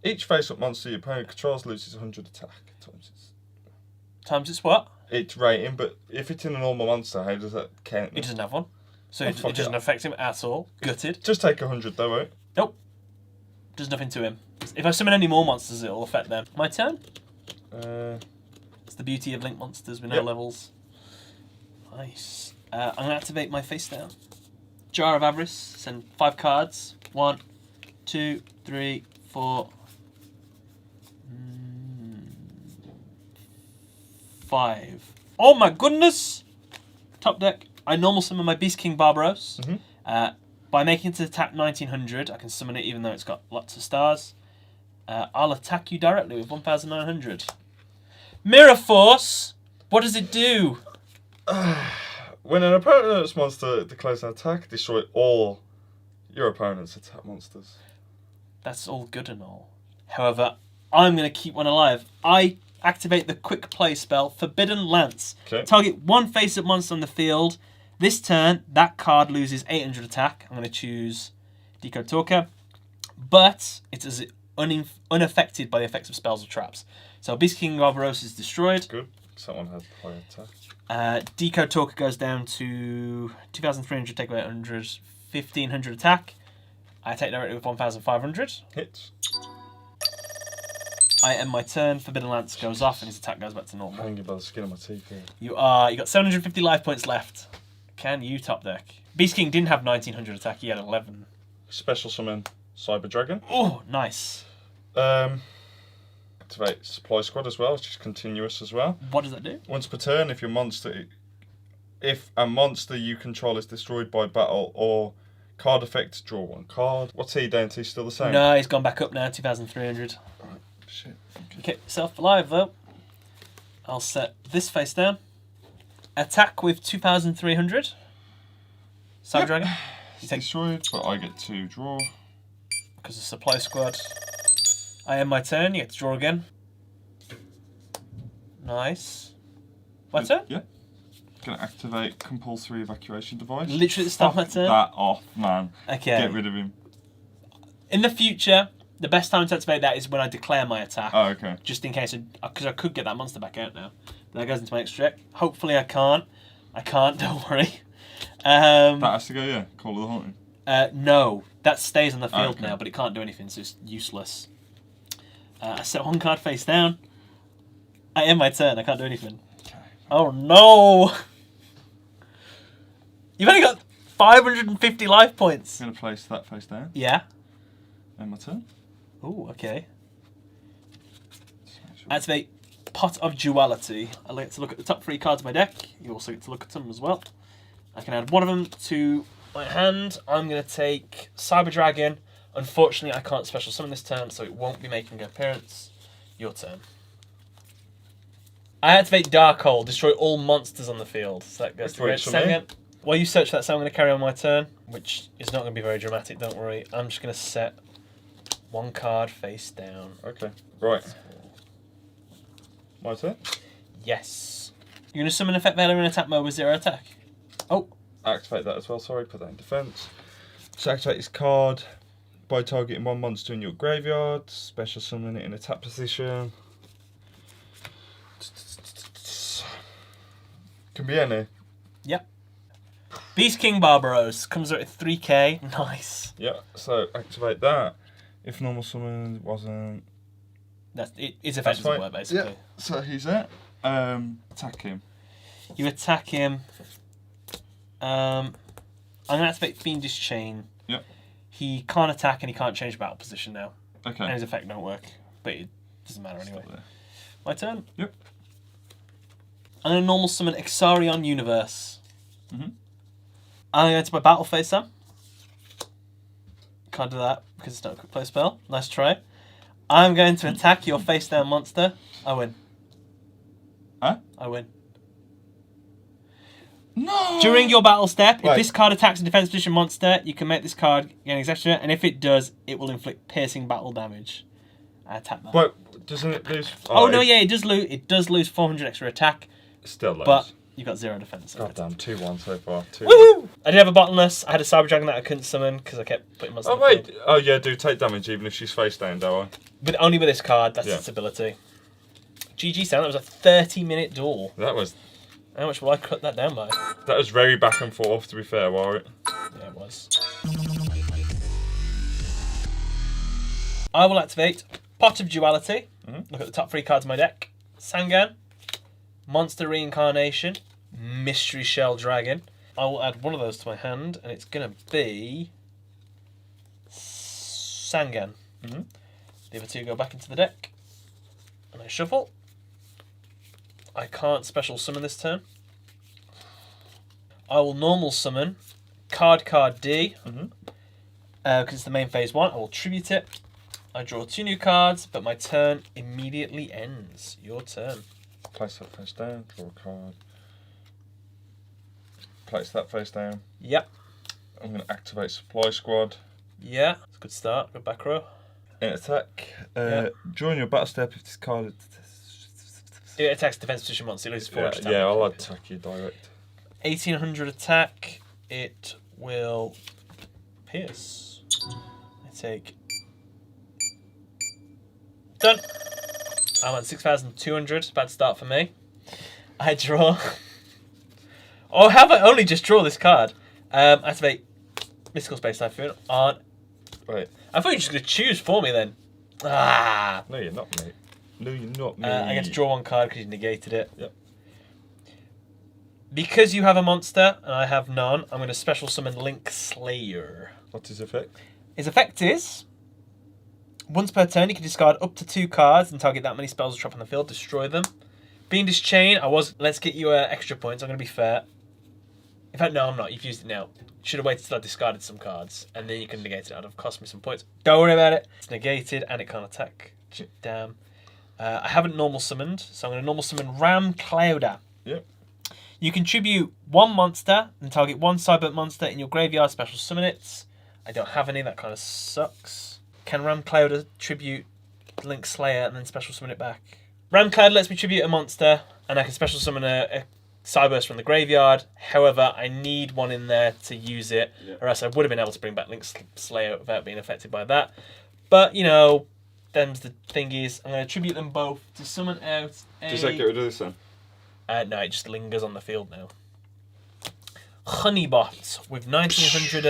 Each face-up monster your opponent controls loses 100 attack. Times it's what? It's rating, but if it's in a normal monster, how does that count? He doesn't have one. So Oh, it fuck doesn't it. affect him at all. Gutted. Just take 100 though, right? Nope. Does nothing to him. If I summon any more monsters, it'll affect them. My turn? It's the beauty of Link monsters with no levels. Nice. I'm going to activate my face down. Jar of Avarice. Send 5 cards. 1, 2, 3, 4... 5. Oh my goodness! Top deck. I normal summon my Beast King Barbaros. By making it to attack 1900, I can summon it even though it's got lots of stars. I'll attack you directly with 1900. Mirror Force! What does it do? When an opponent's monster declares an attack, destroy all your opponent's attack monsters. That's all good and all. However, I'm going to keep one alive. I activate the quick play spell, Forbidden Lance. Okay. Target 1 face-up monster on the field. This turn, that card loses 800 attack. I'm going to choose Decode Talker. But it is unaffected by the effects of spells or traps. So Beast King Barbaros is destroyed. Good. Someone has high attack. Decode Talker goes down to 2,300, take away 100, 1,500 attack. I attack directly with 1,500. Hits. I end my turn. Forbidden Lance goes off, and his attack goes back to normal. Hanging by the skin of my teeth here. You got 750 life points left. Can you top deck? Beast King didn't have 1900 attack. He had 11. Special summon Cyber Dragon. Oh, nice. Activate Supply Squad as well. It's just continuous as well. What does that do? Once per turn, if a monster you control is destroyed by battle or card effect, draw one card. What's he down to? Still the same? No, he's gone back up now. 2,300. Right, shit. Okay. Keep yourself alive though. I'll set this face down. Attack with 2,300. Cyber Dragon. It's destroyed, but I get to draw. Because of Supply Squad. I end my turn. You get to draw again. Nice. My turn? Yeah. Gonna activate compulsory evacuation device. Literally at the start of my turn. That off, man. Okay. Get rid of him. In the future, the best time to activate that is when I declare my attack. Oh, okay. Just in case, because I could get that monster back out now. But that goes into my extra deck. Hopefully I can't. I can't, don't worry. That has to go, yeah. Call of the Haunting. No, that stays on the field Okay. now, but it can't do anything, so it's useless. I set one card face down. I end my turn, I can't do anything. Okay. Oh no! You've only got 550 life points. I'm gonna place that face down. Yeah. And my turn. Oh, okay. Just make sure. Activate Pot of Duality. I like to look at the top 3 cards of my deck. You also get to look at them as well. I can add one of them to my hand. I'm going to take Cyber Dragon. Unfortunately, I can't special summon this turn, so it won't be making an appearance. Your turn. I activate Darkhold. Destroy all monsters on the field. So that goes to Wait, the for me? second. While you search that, so I'm going to carry on my turn, which is not going to be very dramatic, don't worry. I'm just going to set one card face down. Okay. Right. My turn. Yes. You're going to summon Effect Veiler in attack mode with 0 attack. Oh. Activate that as well, sorry, put that in defense. So activate this card by targeting one monster in your graveyard. Special summon it in attack position. Can be any. Yep. Beast King Barbaros comes out at 3k. Nice. Yeah, so activate that. If normal summon wasn't... That's it. It's effective as well, basically. Yeah, so he's it. Attack him. You attack him. I'm going to activate Fiendish Chain. Yep. He can't attack and he can't change battle position now. Okay. And his effect don't work. But it doesn't matter anyway. Stop there. My turn? Yep. I'm going to normal summon Exarion Universe. Mm-hmm. I'm going to my battle phase Sam. Can't do that because it's not a quick play spell. Nice try. I'm going to attack your face down monster. I win. Huh? I win. No! During your battle step, if Right. this card attacks a defense position monster, you can make this card gain extra, and if it does, it will inflict piercing battle damage. I attack that. But doesn't it lose... Oh no, yeah, it does lose. It does lose 400 extra attack, Still lows. but you got 0 defense. God damn, 2-1 so far. 2. Woohoo! I did have a bottomless. I had a Cyber Dragon that I couldn't summon because I kept putting monsters. Oh on the wait, field. oh yeah, do take damage even if she's face down, do I? But only with this card. That's Yeah. its ability. GG Sam. That was a 30-minute duel. That was How much will I cut that down by? very back and forth, to be fair, Warwick. Yeah, it was. I will activate Pot of Duality. Mhm. Look at the top 3 cards of my deck. Sangan, Monster Reincarnation, Mystery Shell Dragon. I will add one of those to my hand, and it's going to be Sangan. Mhm. The other 2 go back into the deck. And I shuffle. I can't special summon this turn. I will normal summon Card D. Mhm. Because it's the main phase 1. I will tribute it. I draw 2 new cards, but my turn immediately ends. Your turn. Place that face down, draw a card. Place that face down. Yep. I'm going to activate Supply Squad. Yeah. It's a good start. Good back row. In attack, Yeah. during your battle step, if this card... It attacks defense position monster. It loses 4 extra Yeah, damage. I'll attack you direct. 1800 attack. It will pierce. I take... Done. I'm on 6,200. Bad start for me. I draw... Oh, have I only just draw this card? Activate Mystical Space Typhoon on Right. I thought you were just going to choose for me then. Ah. No, you're not, mate. No, you're not, mate. I get to draw one card because you negated it. Yep. Because you have a monster and I have none, I'm going to special summon Link Slayer. What's his effect? His effect is, once per turn, you can discard up to 2 cards and target that many spells or trap on the field, destroy them. Being Chain, let's get you extra points, I'm going to be fair. In fact, no, I'm not. You've used it now. Should have waited till I discarded some cards, and then you can negate it. That would have cost me some points. Don't worry about it. It's negated, and it can't attack. Damn. I haven't normal summoned, so I'm going to normal summon Ram Clouder. Yep. You contribute 1 monster and target 1 Cyber monster in your graveyard, special summon it. I don't have any, that kind of sucks. Can Ram Clouder tribute Link Slayer and then special summon it back? Ram Clouder lets me tribute a monster, and I can special summon a Cyberburst from the graveyard. However, I need one in there to use it, or else I would have been able to bring back Link Slayer without being affected by that. But, you know, them's the thingies. I'm going to tribute them both to summon out a... Does that get rid of this then? No, it just lingers on the field now. Honeybot with 1900...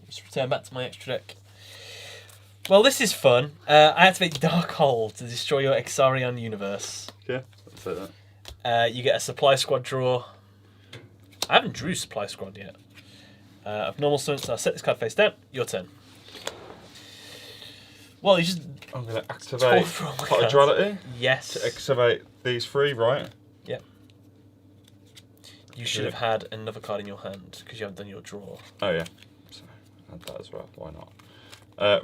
let's return back to my extra deck. Well, this is fun. I activate Darkhold to destroy your Exarion universe. Yeah, I'll take that. You get a Supply Squad draw. I haven't drew Supply Squad yet. Of normal summon, so I'll set this card face down. Your turn. Well, you just... I'm going to activate Pot of Duality. Yes. To activate these 3, right? Yep. You should have had another card in your hand, because you haven't done your draw. Oh, yeah. So, add that as well. Why not?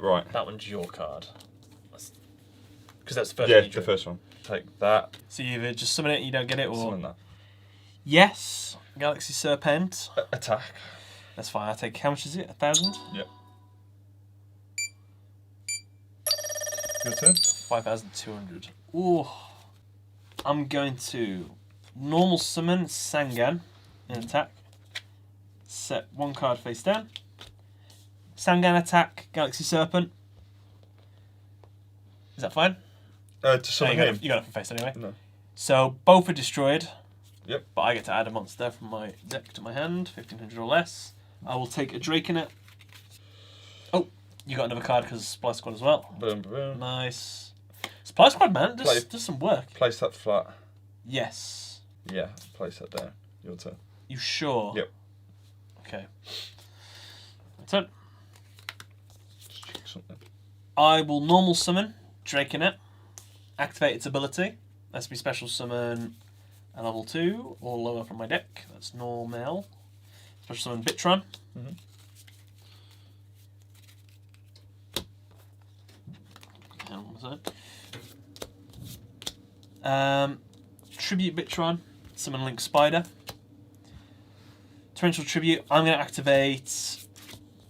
Right. That one's your card. Because that's the first Yeah, one you the drew. first one. Take that. So you either just summon it and you don't get it, or... Summon that. Yes. Galaxy Serpent. Attack. That's fine. I take... How much is it? 1,000? Yep. Your turn. 5,200. Ooh. I'm going to normal summon Sangan in attack. Set 1 card face down. Sangan attack, Galaxy Serpent. Is that fine? To summon him. You got it from face anyway. No. So both are destroyed. Yep. But I get to add a monster from my deck to my hand, 1,500 or less. I will take a Drake in it. Oh, you got another card because of Supply Squad as well. Boom, boom. Nice. Supply Squad, man, does some work. Place that flat. Yes. Yeah, place that down. Your turn. You sure? Yep. Okay. My turn. Just check something. I will normal summon Drake in it. Activate its ability. Let's be special summon a level 2 or lower from my deck. That's normal. Special summon Bitron. Mm-hmm. Tribute Bitron. Summon Link Spider. Torrential Tribute. I'm going to activate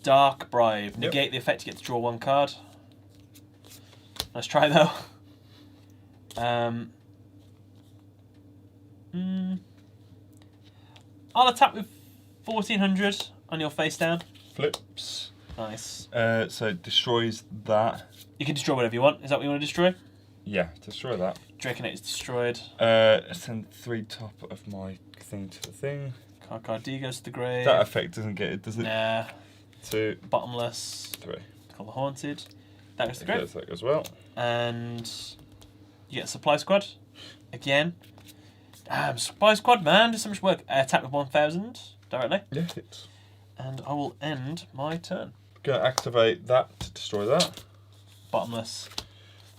Dark Bribe. Negate the effect, you get to draw 1 card. Nice try though. I'll attack with 1,400 on your face down. Flips. Nice. So it destroys that. You can destroy whatever you want. Is that what you want to destroy? Yeah, destroy that. Draconate is destroyed. Send 3 top of my thing to the thing. Card D goes to the grave. That effect doesn't get it, does it? Nah. 2. Bottomless. 3. Call the Haunted. That goes to the grave. That goes well. And you get Supply Squad. Again. Damn, Supply Squad, man. Does so much work. Attack with 1,000 directly. Yeah, hits. And I will end my turn. Gonna activate that to destroy that. Bottomless.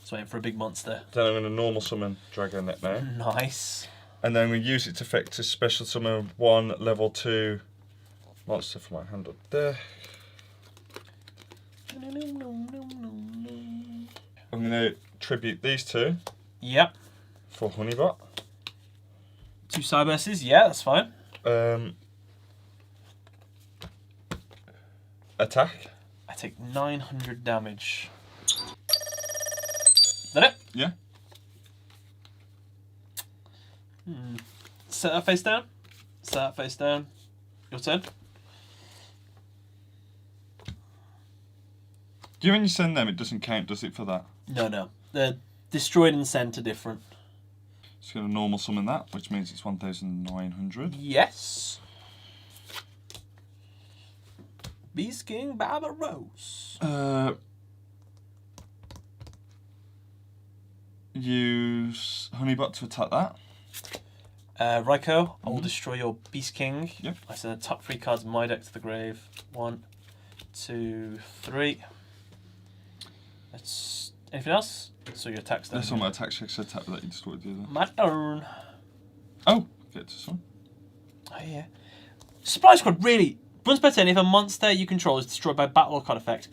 Just waiting for a big monster. Then I'm gonna normal summon Dragonet now. Nice. And then we use its effect to special summon 1 level 2 monster from my hand up there. I'm gonna tribute these 2 Yep. for Honeybot. 2 Cyberses. Yeah, that's fine. Attack. I take 900 damage. Is that it? Yeah. Set that face down. Set that face down. Your turn. Do you when you send them, it doesn't count, does it, for that? No. The destroyed and sent are different. Just gonna normal summon that, which means it's 1,900. Yes. Beast King Barbaros. Use Honeybot to attack that. Raiko, I will destroy your Beast King. Yep. I send the top 3 cards of my deck to the grave. 1, 2, 3. That's anything else? So your attack's done. That's on my attack check, so attack that you destroyed the other. My turn. Oh, get to some. Oh yeah. Supply Squad really runs better than if a monster you control is destroyed by battle or card effect.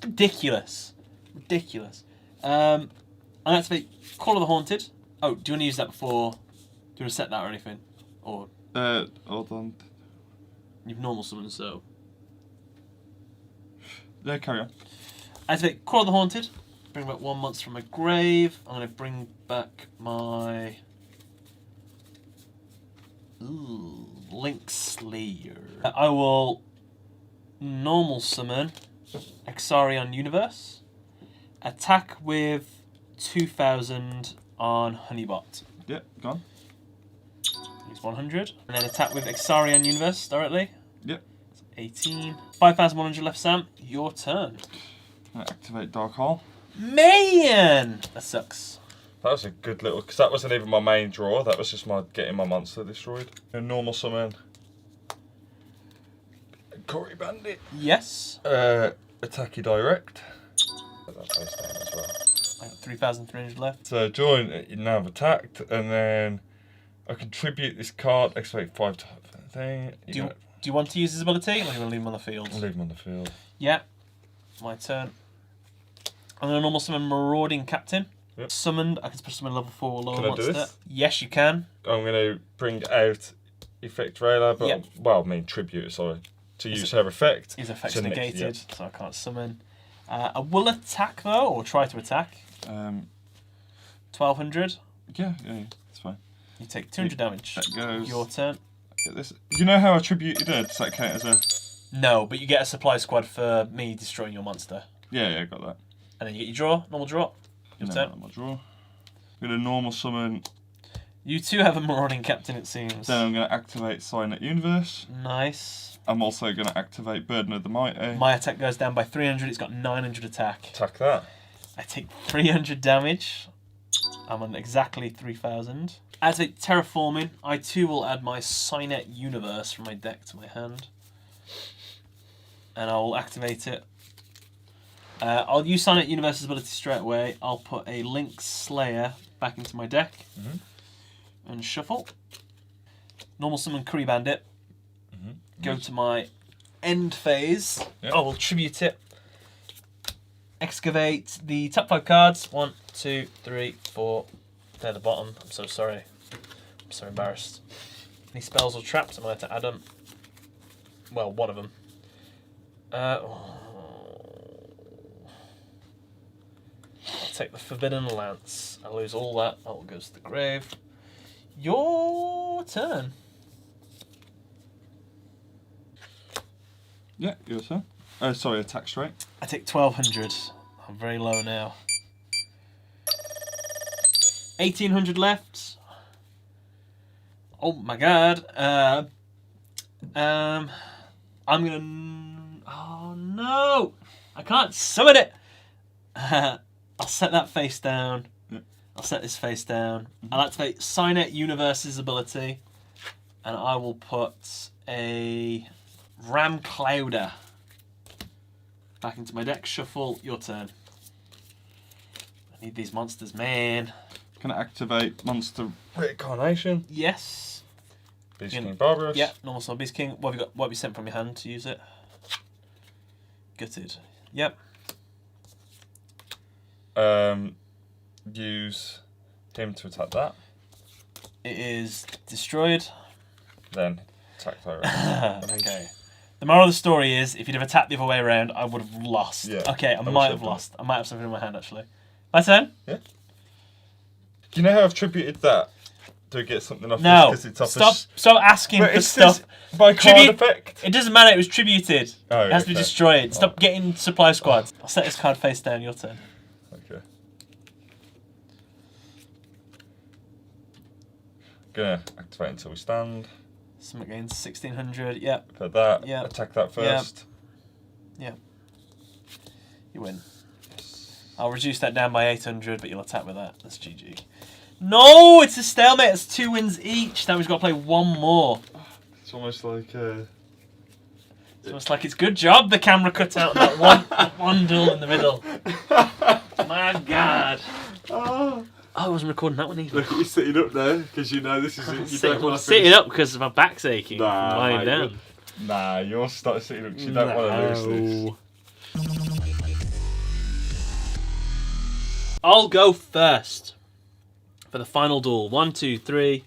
Ridiculous. Ridiculous. I activate Call of the Haunted. Oh, do you want to use that before? Do you want to set that or anything? Or Hold on. you've normal summoned, so. Yeah, carry on. Activate Call of the Haunted. Bring back 1 monster from my grave. I'm going to bring back my Link Slayer. I will normal summon Exarion Universe. Attack with 2000 on Honeybot. Yeah, gone. Use 100. And then attack with Exarion Universe directly. Yep. 18. 5100 left, Sam. Your turn. Activate Dark Hole. Man! That sucks. That was a good little, because that wasn't even my main draw. That was just my getting my monster destroyed. A normal summon. Cory Bandit. Yes. Attack you direct. Put that face down as well. I got 3,300 left. So join, you now have attacked, and then I contribute this card, activate 5 type thing. Do you want to use his ability, or do you want to leave him on the field? I'll leave him on the field. Yeah. My turn. I'm going to normal summon Marauding Captain. Yep. Summoned. I can summon level 4 or lower Can I monster. do this? Yes, you can. I'm going to bring out Effect Rayla, but, Yep. well, I mean Tribute, sorry. To use her effect. His effect's So negated, yep. so I can't summon. I will attack, though, or try to attack. 1200. Yeah, it's fine. You take 200 damage. That goes. Your turn. Get this. You know how I tributed her? Does that count as a... No, but you get a supply squad for me destroying your monster. Yeah, I got that. And then you get your draw, normal draw. Your No, turn. not my draw. I'm going to normal summon. You too have a Marauding Captain, it seems. Then I'm going to activate Silent Universe. Nice. I'm also going to activate Burden of the Mighty. My attack goes down by 300. It's got 900 attack. Attack that. I take 300 damage. I'm on exactly 3,000. Activate Terraforming. I too will add my Signet Universe from my deck to my hand. And I'll activate it. I'll use Signet Universe's ability straight away. I'll put a Link Slayer back into my deck. And shuffle. Normal summon Curry Bandit. Go to my end phase. Yep. I will tribute it. Excavate the top 5 cards. 1, 2, 3, 4. They're the bottom. I'm so sorry. I'm so embarrassed. Any spells or traps? I'm going to have to add them. Well, one of them. I'll take the Forbidden Lance. I lose all that. That all goes to the grave. Your turn. Yeah, your turn. Sorry, attack straight. I take 1,200. I'm very low now. 1,800 left. Oh my god. I'm gonna. Oh no! I can't summon it. I'll set that face down. Yep. I'll set this face down. I'll activate Signet Universe's ability, and I will put a Ram Clouder back into my deck. Shuffle. Your turn. I need these monsters, man. Can I activate Monster Reincarnation? Yes. Beast King Barbarous? Yeah, normal summon Beast King. What have you got? What have you sent from your hand to use it? Gutted. Yep. Use him to attack that. It is destroyed. Then attack direct. Okay. The moral of the story is, if you'd have attacked the other way around, I would have lost. Yeah, Okay, I I wish might I'd have done lost. I might have something in my hand, actually. My turn? Yeah. Do you know how I've tributed that to get something off No. this? Because it's Stop asking But for it's stuff. just by card Tribute- effect. It doesn't matter, it was tributed. Oh, It has to be okay. destroyed. Stop getting supply squads. I'll set this card face down. Your turn. Okay. Gonna activate until we stand. Summon against 1,600. Yep. Put that. Yeah. Attack that first. Yeah. You win. I'll reduce that down by 800, but you'll attack with that. That's GG. No, it's a stalemate. It's 2 wins each. Now we've got to play one more. It's almost like It's almost like it's good job the camera cut out that one duel in the middle. My God. Oh, I wasn't recording that one either. look at you sitting up there because you know this is it. You don't want to sitting up because my back's aching. Nah, lying mate, down. Nah, you're starting sitting up because you don't want to lose this. I'll go first for the final duel. 1, 2, 3,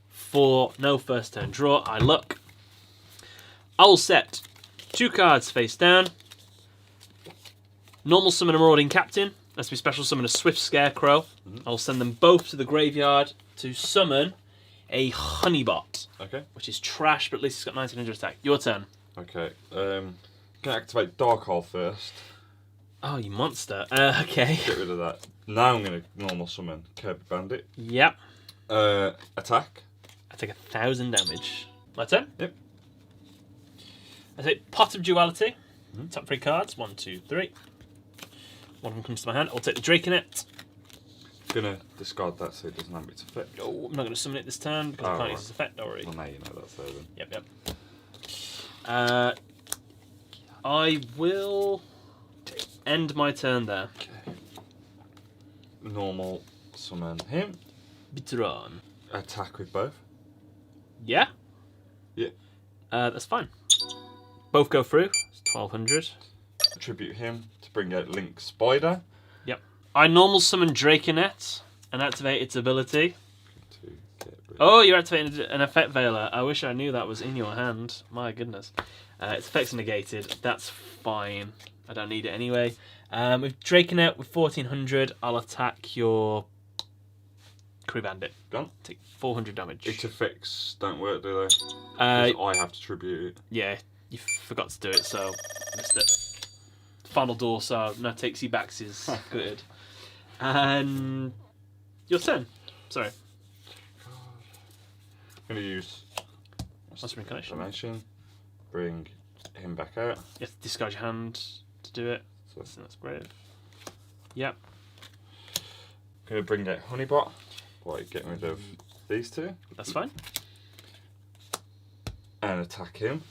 4. No first turn draw. I look. I will set 2 cards face down. Normal summon a Marauding Captain. Let's be special summon a Swift Scarecrow. I'll send them both to the graveyard to summon a Honeybot. Okay. Which is trash, but at least it's got 1900 attack. Your turn. Okay. Can I activate Dark Hole first? Oh, you monster. Okay. Get rid of that. Now I'm going to normal summon Kirby Bandit. Yep. Attack. I take 1000 damage. My turn? Yep. I take Pot of Duality. Top 3 cards. 1, 2, 3. One of them comes to my hand. I'll take the Draconet. Gonna discard that so it doesn't have its effect. Oh, I'm not going to summon it this turn because I can't use its effect. Don't worry. Well, now you know that's there then. Yep. I will end my turn there. Okay. Normal summon him. Bitron. Attack with both. Yeah? Yeah. That's fine. Both go through. It's 1200. Attribute him to bring out Link Spider. Yep. I normal summon Draconet and activate its ability. To get rid Oh, you're activating an effect veiler. I wish I knew that was in your hand. My goodness. Its effects are negated. That's fine. I don't need it anyway. With Draconet with 1400, I'll attack your Crew Bandit. Gone. Take 400 damage. Its effects don't work, do they? 'Cause Uh, I have to tribute it. yeah, you forgot to do it, so missed it. Final door, so no takes you backs is good. And your turn. Sorry. I'm going to use What's Reincarnation? Dimension. Bring him back out. You have to discard your hand to do it. So So that's brave. Yep. going to bring out Honeybot. Like getting rid of these two. That's fine. And attack him.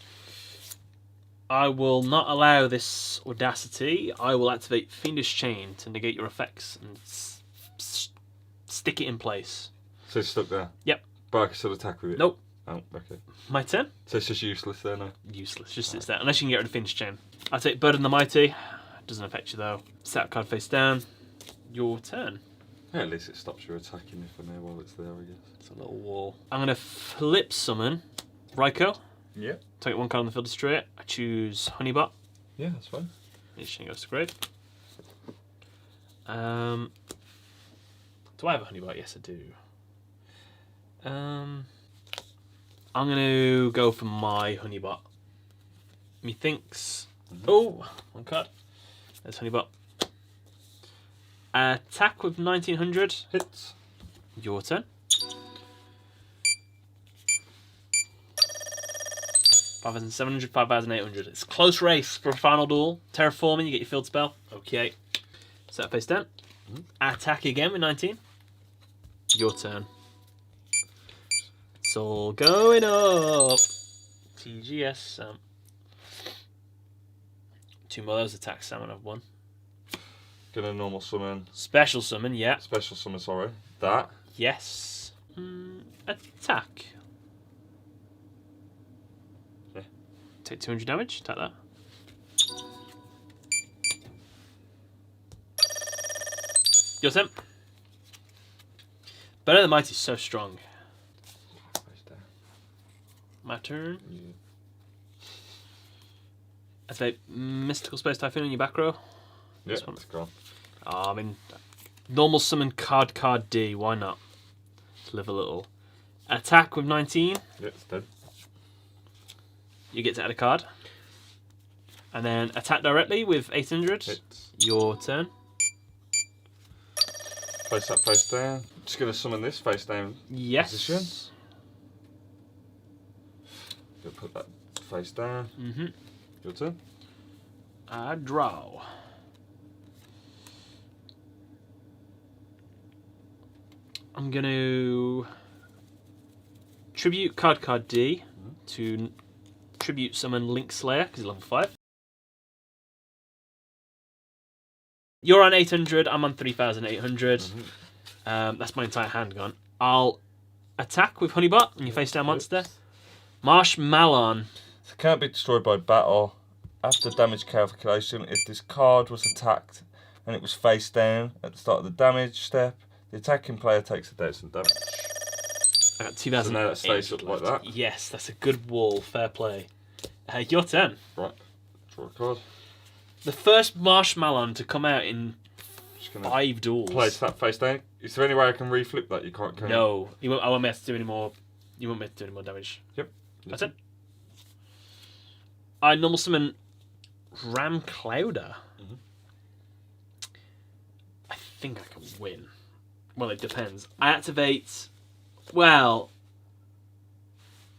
I will not allow this audacity. I will activate Fiendish Chain to negate your effects and stick it in place. So it's stuck there. Yep. But I can still attack with it. Nope. Oh, okay. My turn? So it's just useless there now. Useless. Just sits there. Unless you can get rid of Fiendish Chain. I take Burden the Mighty. Doesn't affect you though. Set a card face down. Your turn. Yeah, at least it stops you attacking if I know while it's there, I guess. It's a little wall. I'm going to flip summon Raikou. Yeah. Take 1 card on the field, destroy it. I choose Honeybot. Yeah, that's fine. Each thing goes to grave. Do I have a Honeybot? Yes, I do. I'm going to go for my Honeybot. Methinks... Oh, 1 card. There's Honeybot. Attack with 1900. Hits. Your turn. 5,700, 5,800. It's a close race for a final duel. Terraforming, you get your field spell. Okay. Set face down. Attack again with 19. Your turn. It's all going up. TGS. 2 more of those attacks. Salmon of 1. Gonna normal summon. Special summon, yeah. Special summon, sorry. That. Yes. Attack. Yeah. Take 200 damage. Take that. Your turn. Better than Mighty is so strong. Face down. My turn. Yeah. Activate Mystical Space Typhoon in your back row. Yeah, This one. it's gone. I mean, normal summon card D. Why not? To live a little. Attack with 19. Yeah, it's dead. You get to add a card. And then attack directly with 800. Hits. Your turn. Place that face down. Just gonna summon this face down. Yes. Position. Gonna put that face down. Mm-hmm. Your turn. Draw. I'm going to tribute card D to tribute summon Link Slayer because he's level 5. You're on 800, I'm on 3,800. That's my entire hand gone. I'll attack with Honeybot and you face down monster. Marshmallow. So can't be destroyed by battle. After damage calculation, if this card was attacked and it was face down at the start of the damage step, the attacking player takes 1,000 damage. I got 2,000. So now that stays up like that. Yes, that's a good wall. Fair play. Your turn. Right. Draw a card. The first Marshmallow to come out in 5 duels. Place that face down. Is there any way I can reflip that? You can't. Can No, you won't. I won't be able to do any more. You won't be able to do any more damage. Yep. That's it. I normal summon Ram Clouder. I think I can win. Well, it depends. I activate. Well,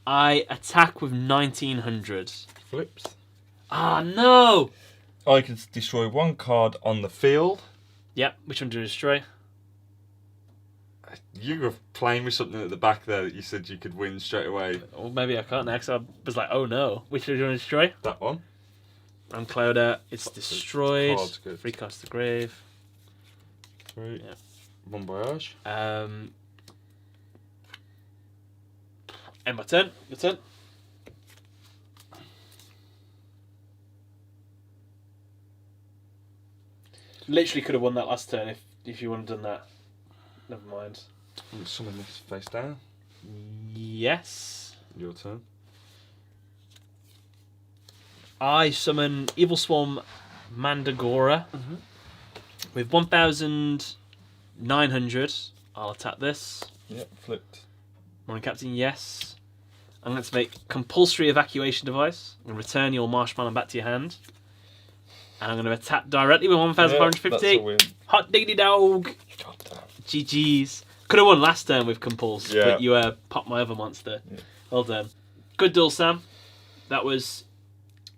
I attack with 1,900. Flips. Ah, no! I can destroy one card on the field. Yep, which one do you destroy? You were playing with something at the back there that you said you could win straight away. Well, maybe I can't next. I was like, oh no. Which one do you want to destroy? That one. Ram Clouder. It's destroyed. Card's good. 3 cards to the grave. 3. Yeah. Bon voyage. End my turn. Your turn. Literally could have won that last turn if you wouldn't have done that. Never mind. I'm going to summon this face down. Yes. Your turn. I summon Evil Swarm Mandagora with 1,900. I'll attack this. Yep, flipped. Morning Captain, yes. I'm going to make compulsory evacuation device. I'm going to return your Marshmallow back to your hand. And I'm going to attack directly with 1,450. That's a win. Hot diggity dog. GG's. Could have won last turn with Compulse, but you popped my other monster. Yeah. Well done. Good duel, Sam. That was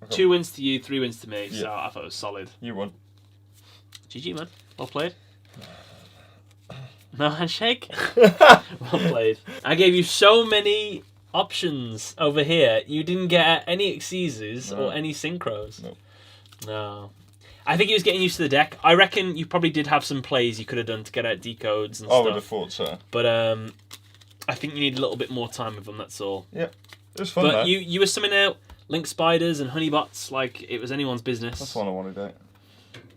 2 wins to you, 3 wins to me, so I thought it was solid. You won. GG, man. Well played. No handshake? Well played. I gave you so many options over here. You didn't get any Xyzes or any Synchros. No. I think he was getting used to the deck. I reckon you probably did have some plays you could have done to get out decodes and stuff. I would have thought so. But I think you need a little bit more time with them, that's all. Yeah. It was fun, But you were summing out Link Spiders and Honeybots like it was anyone's business. That's what I wanted out.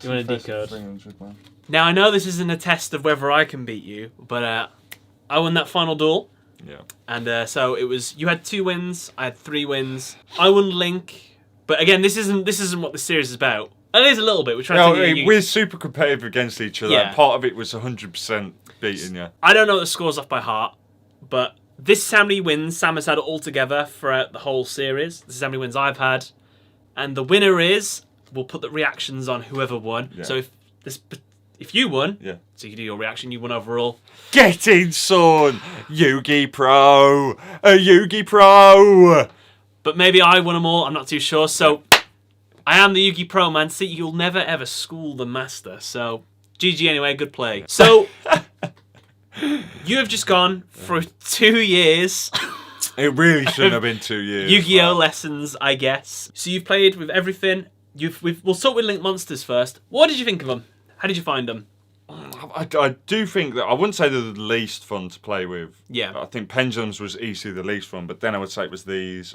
You want a decode? 300, man. Now, I know this isn't a test of whether I can beat you, but I won that final duel. Yeah. And so it was, you had 2 wins, I had 3 wins. I won Link, but again, this isn't what the series is about. It is a little bit. We're trying to get we're super competitive against each other. Yeah. Part of it was 100% beating you. I don't know the scores off by heart, but this is how many wins Sam has had altogether throughout the whole series. This is how many wins I've had. And the winner is, we'll put the reactions on whoever won. Yeah. So if you won, so you can do your reaction, you won overall. Get in, son! Yugi Pro! A Yugi Pro! But maybe I won them all, I'm not too sure. So I am the Yugi Pro, man. See, you'll never ever school the master. So GG anyway, good play. So you have just gone for 2 years. It really shouldn't have been 2 years. Yu-Gi-Oh lessons, I guess. So you've played with everything. We'll start with Link Monsters first. What did you think of them? How did you find them? I do think that I wouldn't say they're the least fun to play with. Yeah. I think Pendulums was easily the least fun, but then I would say it was these.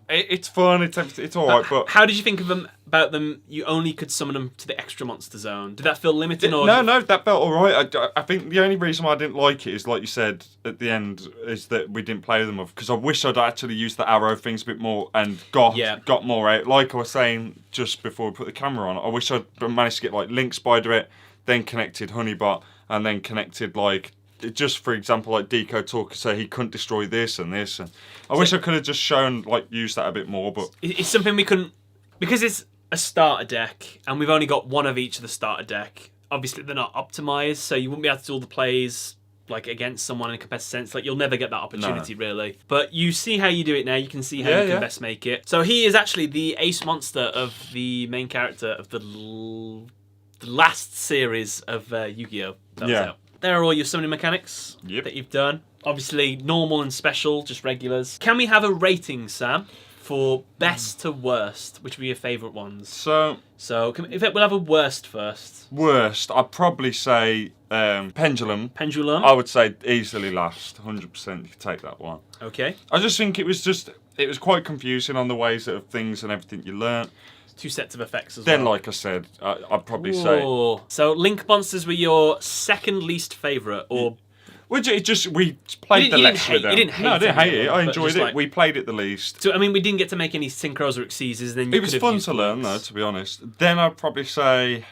It's fun. It's all right. But how did you think of them? About them, you only could summon them to the extra monster zone. Did that feel limiting? Or no, that felt all right. I think the only reason why I didn't like it is, like you said at the end, is that we didn't play them because I wish I'd actually used the arrow things a bit more and got more out. Like I was saying just before we put the camera on, I wish I'd managed to get like Link Spider it, then connected Honeybot, and then connected like just for example like Decode Talker, so he couldn't destroy this and this. And I wish I could have just shown used that a bit more. But it's something we couldn't, because it's a starter deck, and we've only got one of each of the starter deck. Obviously, they're not optimized, so you wouldn't be able to do all the plays like against someone in a competitive sense. Like, you'll never get that opportunity, really. But you see how you do it now. You can see how you can best make it. So he is actually the ace monster of the main character of the last series of Yu-Gi-Oh! That was out. There are all your summoning mechanics that you've done. Obviously, normal and special, just regulars. Can we have a rating, Sam, for best to worst? Which would be your favourite ones? So we'll have a worst first. Worst, I'd probably say Pendulum. Pendulum. I would say easily last, 100%. You could take that one. Okay. I just think it was quite confusing on the ways of things and everything you learnt. 2 sets of effects as well. Then, like I said, I'd probably say. So Link monsters were your second least favourite, or? We played the least with them. You didn't hate it. No, I didn't hate it. I enjoyed it. Like, we played it the least. So, I mean, we didn't get to make any synchros or exceeses. Then it was fun to learn, though, to be honest. Then I'd probably say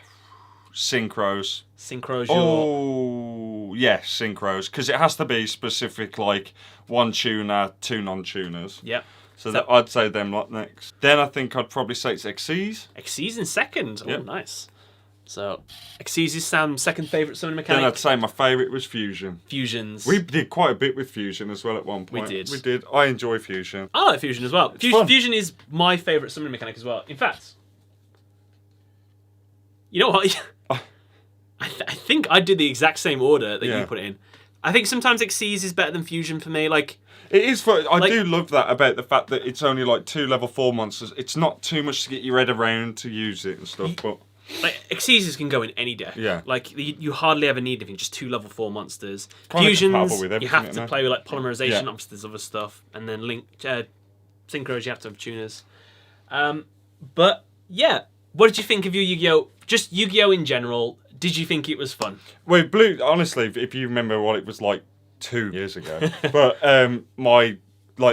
synchros. Synchros. Yes, synchros, because it has to be specific, like 1 tuner, 2 non-tuners. Yep. So I'd say them like next. Then I think I'd probably say it's Xyz. Xyz in second. Oh, yep. Nice. So, Xyz is Sam's second favourite summoning mechanic. Then I'd say my favourite was Fusion. Fusions. We did quite a bit with Fusion as well at one point. We did. I enjoy Fusion. I like Fusion as well. Fusion is my favourite summoning mechanic as well. In fact, you know what? I think I did the exact same order that you put it in. I think sometimes Xyz is better than Fusion for me. Like, it is. I do love that about the fact that it's only like 2 level 4 monsters. It's not too much to get your head around to use it and stuff. But like, Xyzs can go in any deck. Yeah. Like, you hardly ever need anything. Just 2 level 4 monsters. Kind Fusions, you have to play with like polymerization. Yeah. Obviously, there's other stuff, and then synchros. You have to have tuners. But yeah, what did you think of your Yu-Gi-Oh? Just Yu-Gi-Oh in general. Did you think it was fun? Well, honestly, if you remember what it was like 2 years ago, but my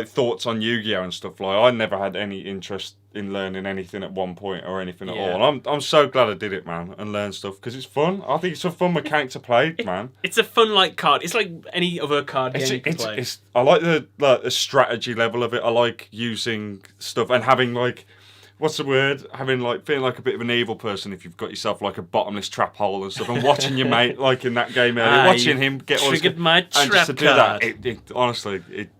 thoughts on Yu-Gi-Oh and stuff, like, I never had any interest in learning anything at one point or anything at all. And I'm so glad I did it, man, and learned stuff because it's fun. I think it's a fun mechanic to play, man. It's a fun card. It's like any other card game you can play. I like the strategy level of it. I like using stuff and having like. What's the word? Having feeling like a bit of an evil person if you've got yourself like a bottomless trap hole and stuff, and watching your mate like in that game earlier, watching him get triggered my trap and just to do card. that, it honestly it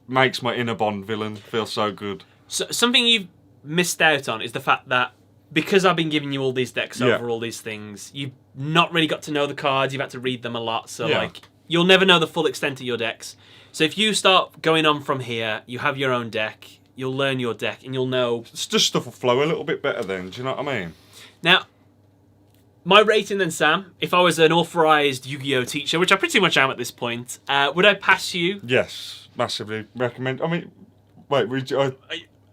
makes my inner Bond villain feel so good. So something you've missed out on is the fact that because I've been giving you all these decks over all these things, you've not really got to know the cards. You've had to read them a lot, so like you'll never know the full extent of your decks. So if you start going on from here, you have your own deck. You'll learn your deck, and you'll know. It's just stuff will flow a little bit better then. Do you know what I mean? Now, my rating then, Sam, if I was an authorised Yu-Gi-Oh teacher, which I pretty much am at this point, would I pass you? Yes, massively recommend. I mean, wait,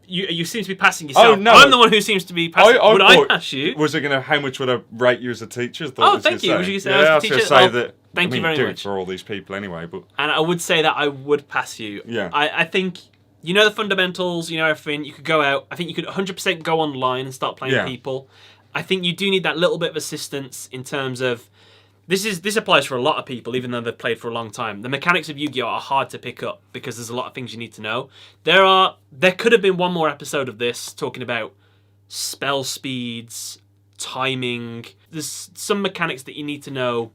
you seem to be passing yourself. Oh, no. I'm the one who seems to be passing. Would I pass you? Was it going to, how much would I rate you as a teacher? Thank you. Would you say I was going to say that. Thank you very do much. It for all these people anyway. But and I would say that I would pass you. Yeah. I think. You know the fundamentals, you know everything. You could go out. I think you could 100% go online and start playing people. I think you do need that little bit of assistance in terms of... This applies for a lot of people, even though they've played for a long time. The mechanics of Yu-Gi-Oh! Are hard to pick up because there's a lot of things you need to know. There could have been one more episode of this talking about spell speeds, timing. There's some mechanics that you need to know.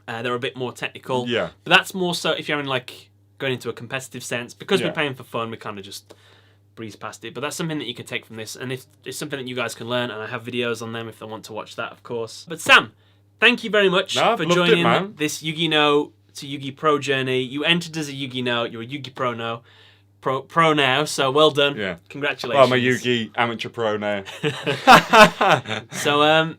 They're a bit more technical. Yeah. But that's more so if you're in going into a competitive sense. Because we're playing for fun, we kind of just breeze past it. But that's something that you can take from this, and it's something that you guys can learn, and I have videos on them if they want to watch that, of course. But Sam, thank you very much for joining this Yugi-No to Yugi Pro journey. You entered as a Yugi-No, you're a Yugi Pro now. Pro now, so well done. Yeah. Congratulations. I'm a Yugi amateur pro now. So,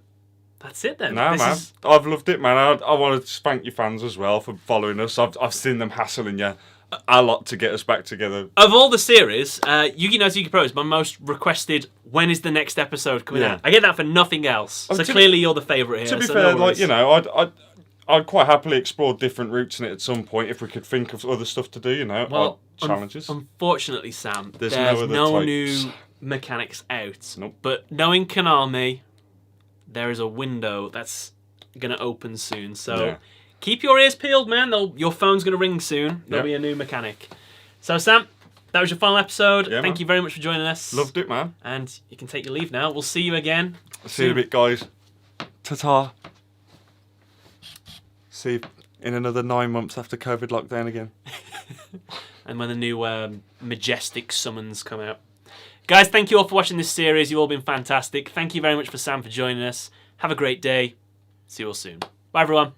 that's it then. No, man. I've loved it, man. I want to thank your fans as well for following us. I've seen them hassling you a lot to get us back together. Of all the series, Yugi-No to Yugi Pro is my most requested. When is the next episode coming out? I get that for nothing else. So clearly you're the favourite here. To be fair, I'd quite happily explore different routes in it at some point if we could think of other stuff to do. Well, challenges. Unfortunately, Sam, there's no new mechanics out. Nope. But knowing Konami, there is a window that's going to open soon. So keep your ears peeled, man. Your phone's going to ring soon. There'll be a new mechanic. So, Sam, that was your final episode. Thank you very much for joining us. Loved it, man. And you can take your leave now. We'll see you again. See you in a bit, guys. Ta-ta. See you. in another 9 months after COVID lockdown again. And when the new majestic summons come out. Guys, thank you all for watching this series. You've all been fantastic. Thank you very much for Sam for joining us. Have a great day. See you all soon. Bye, everyone.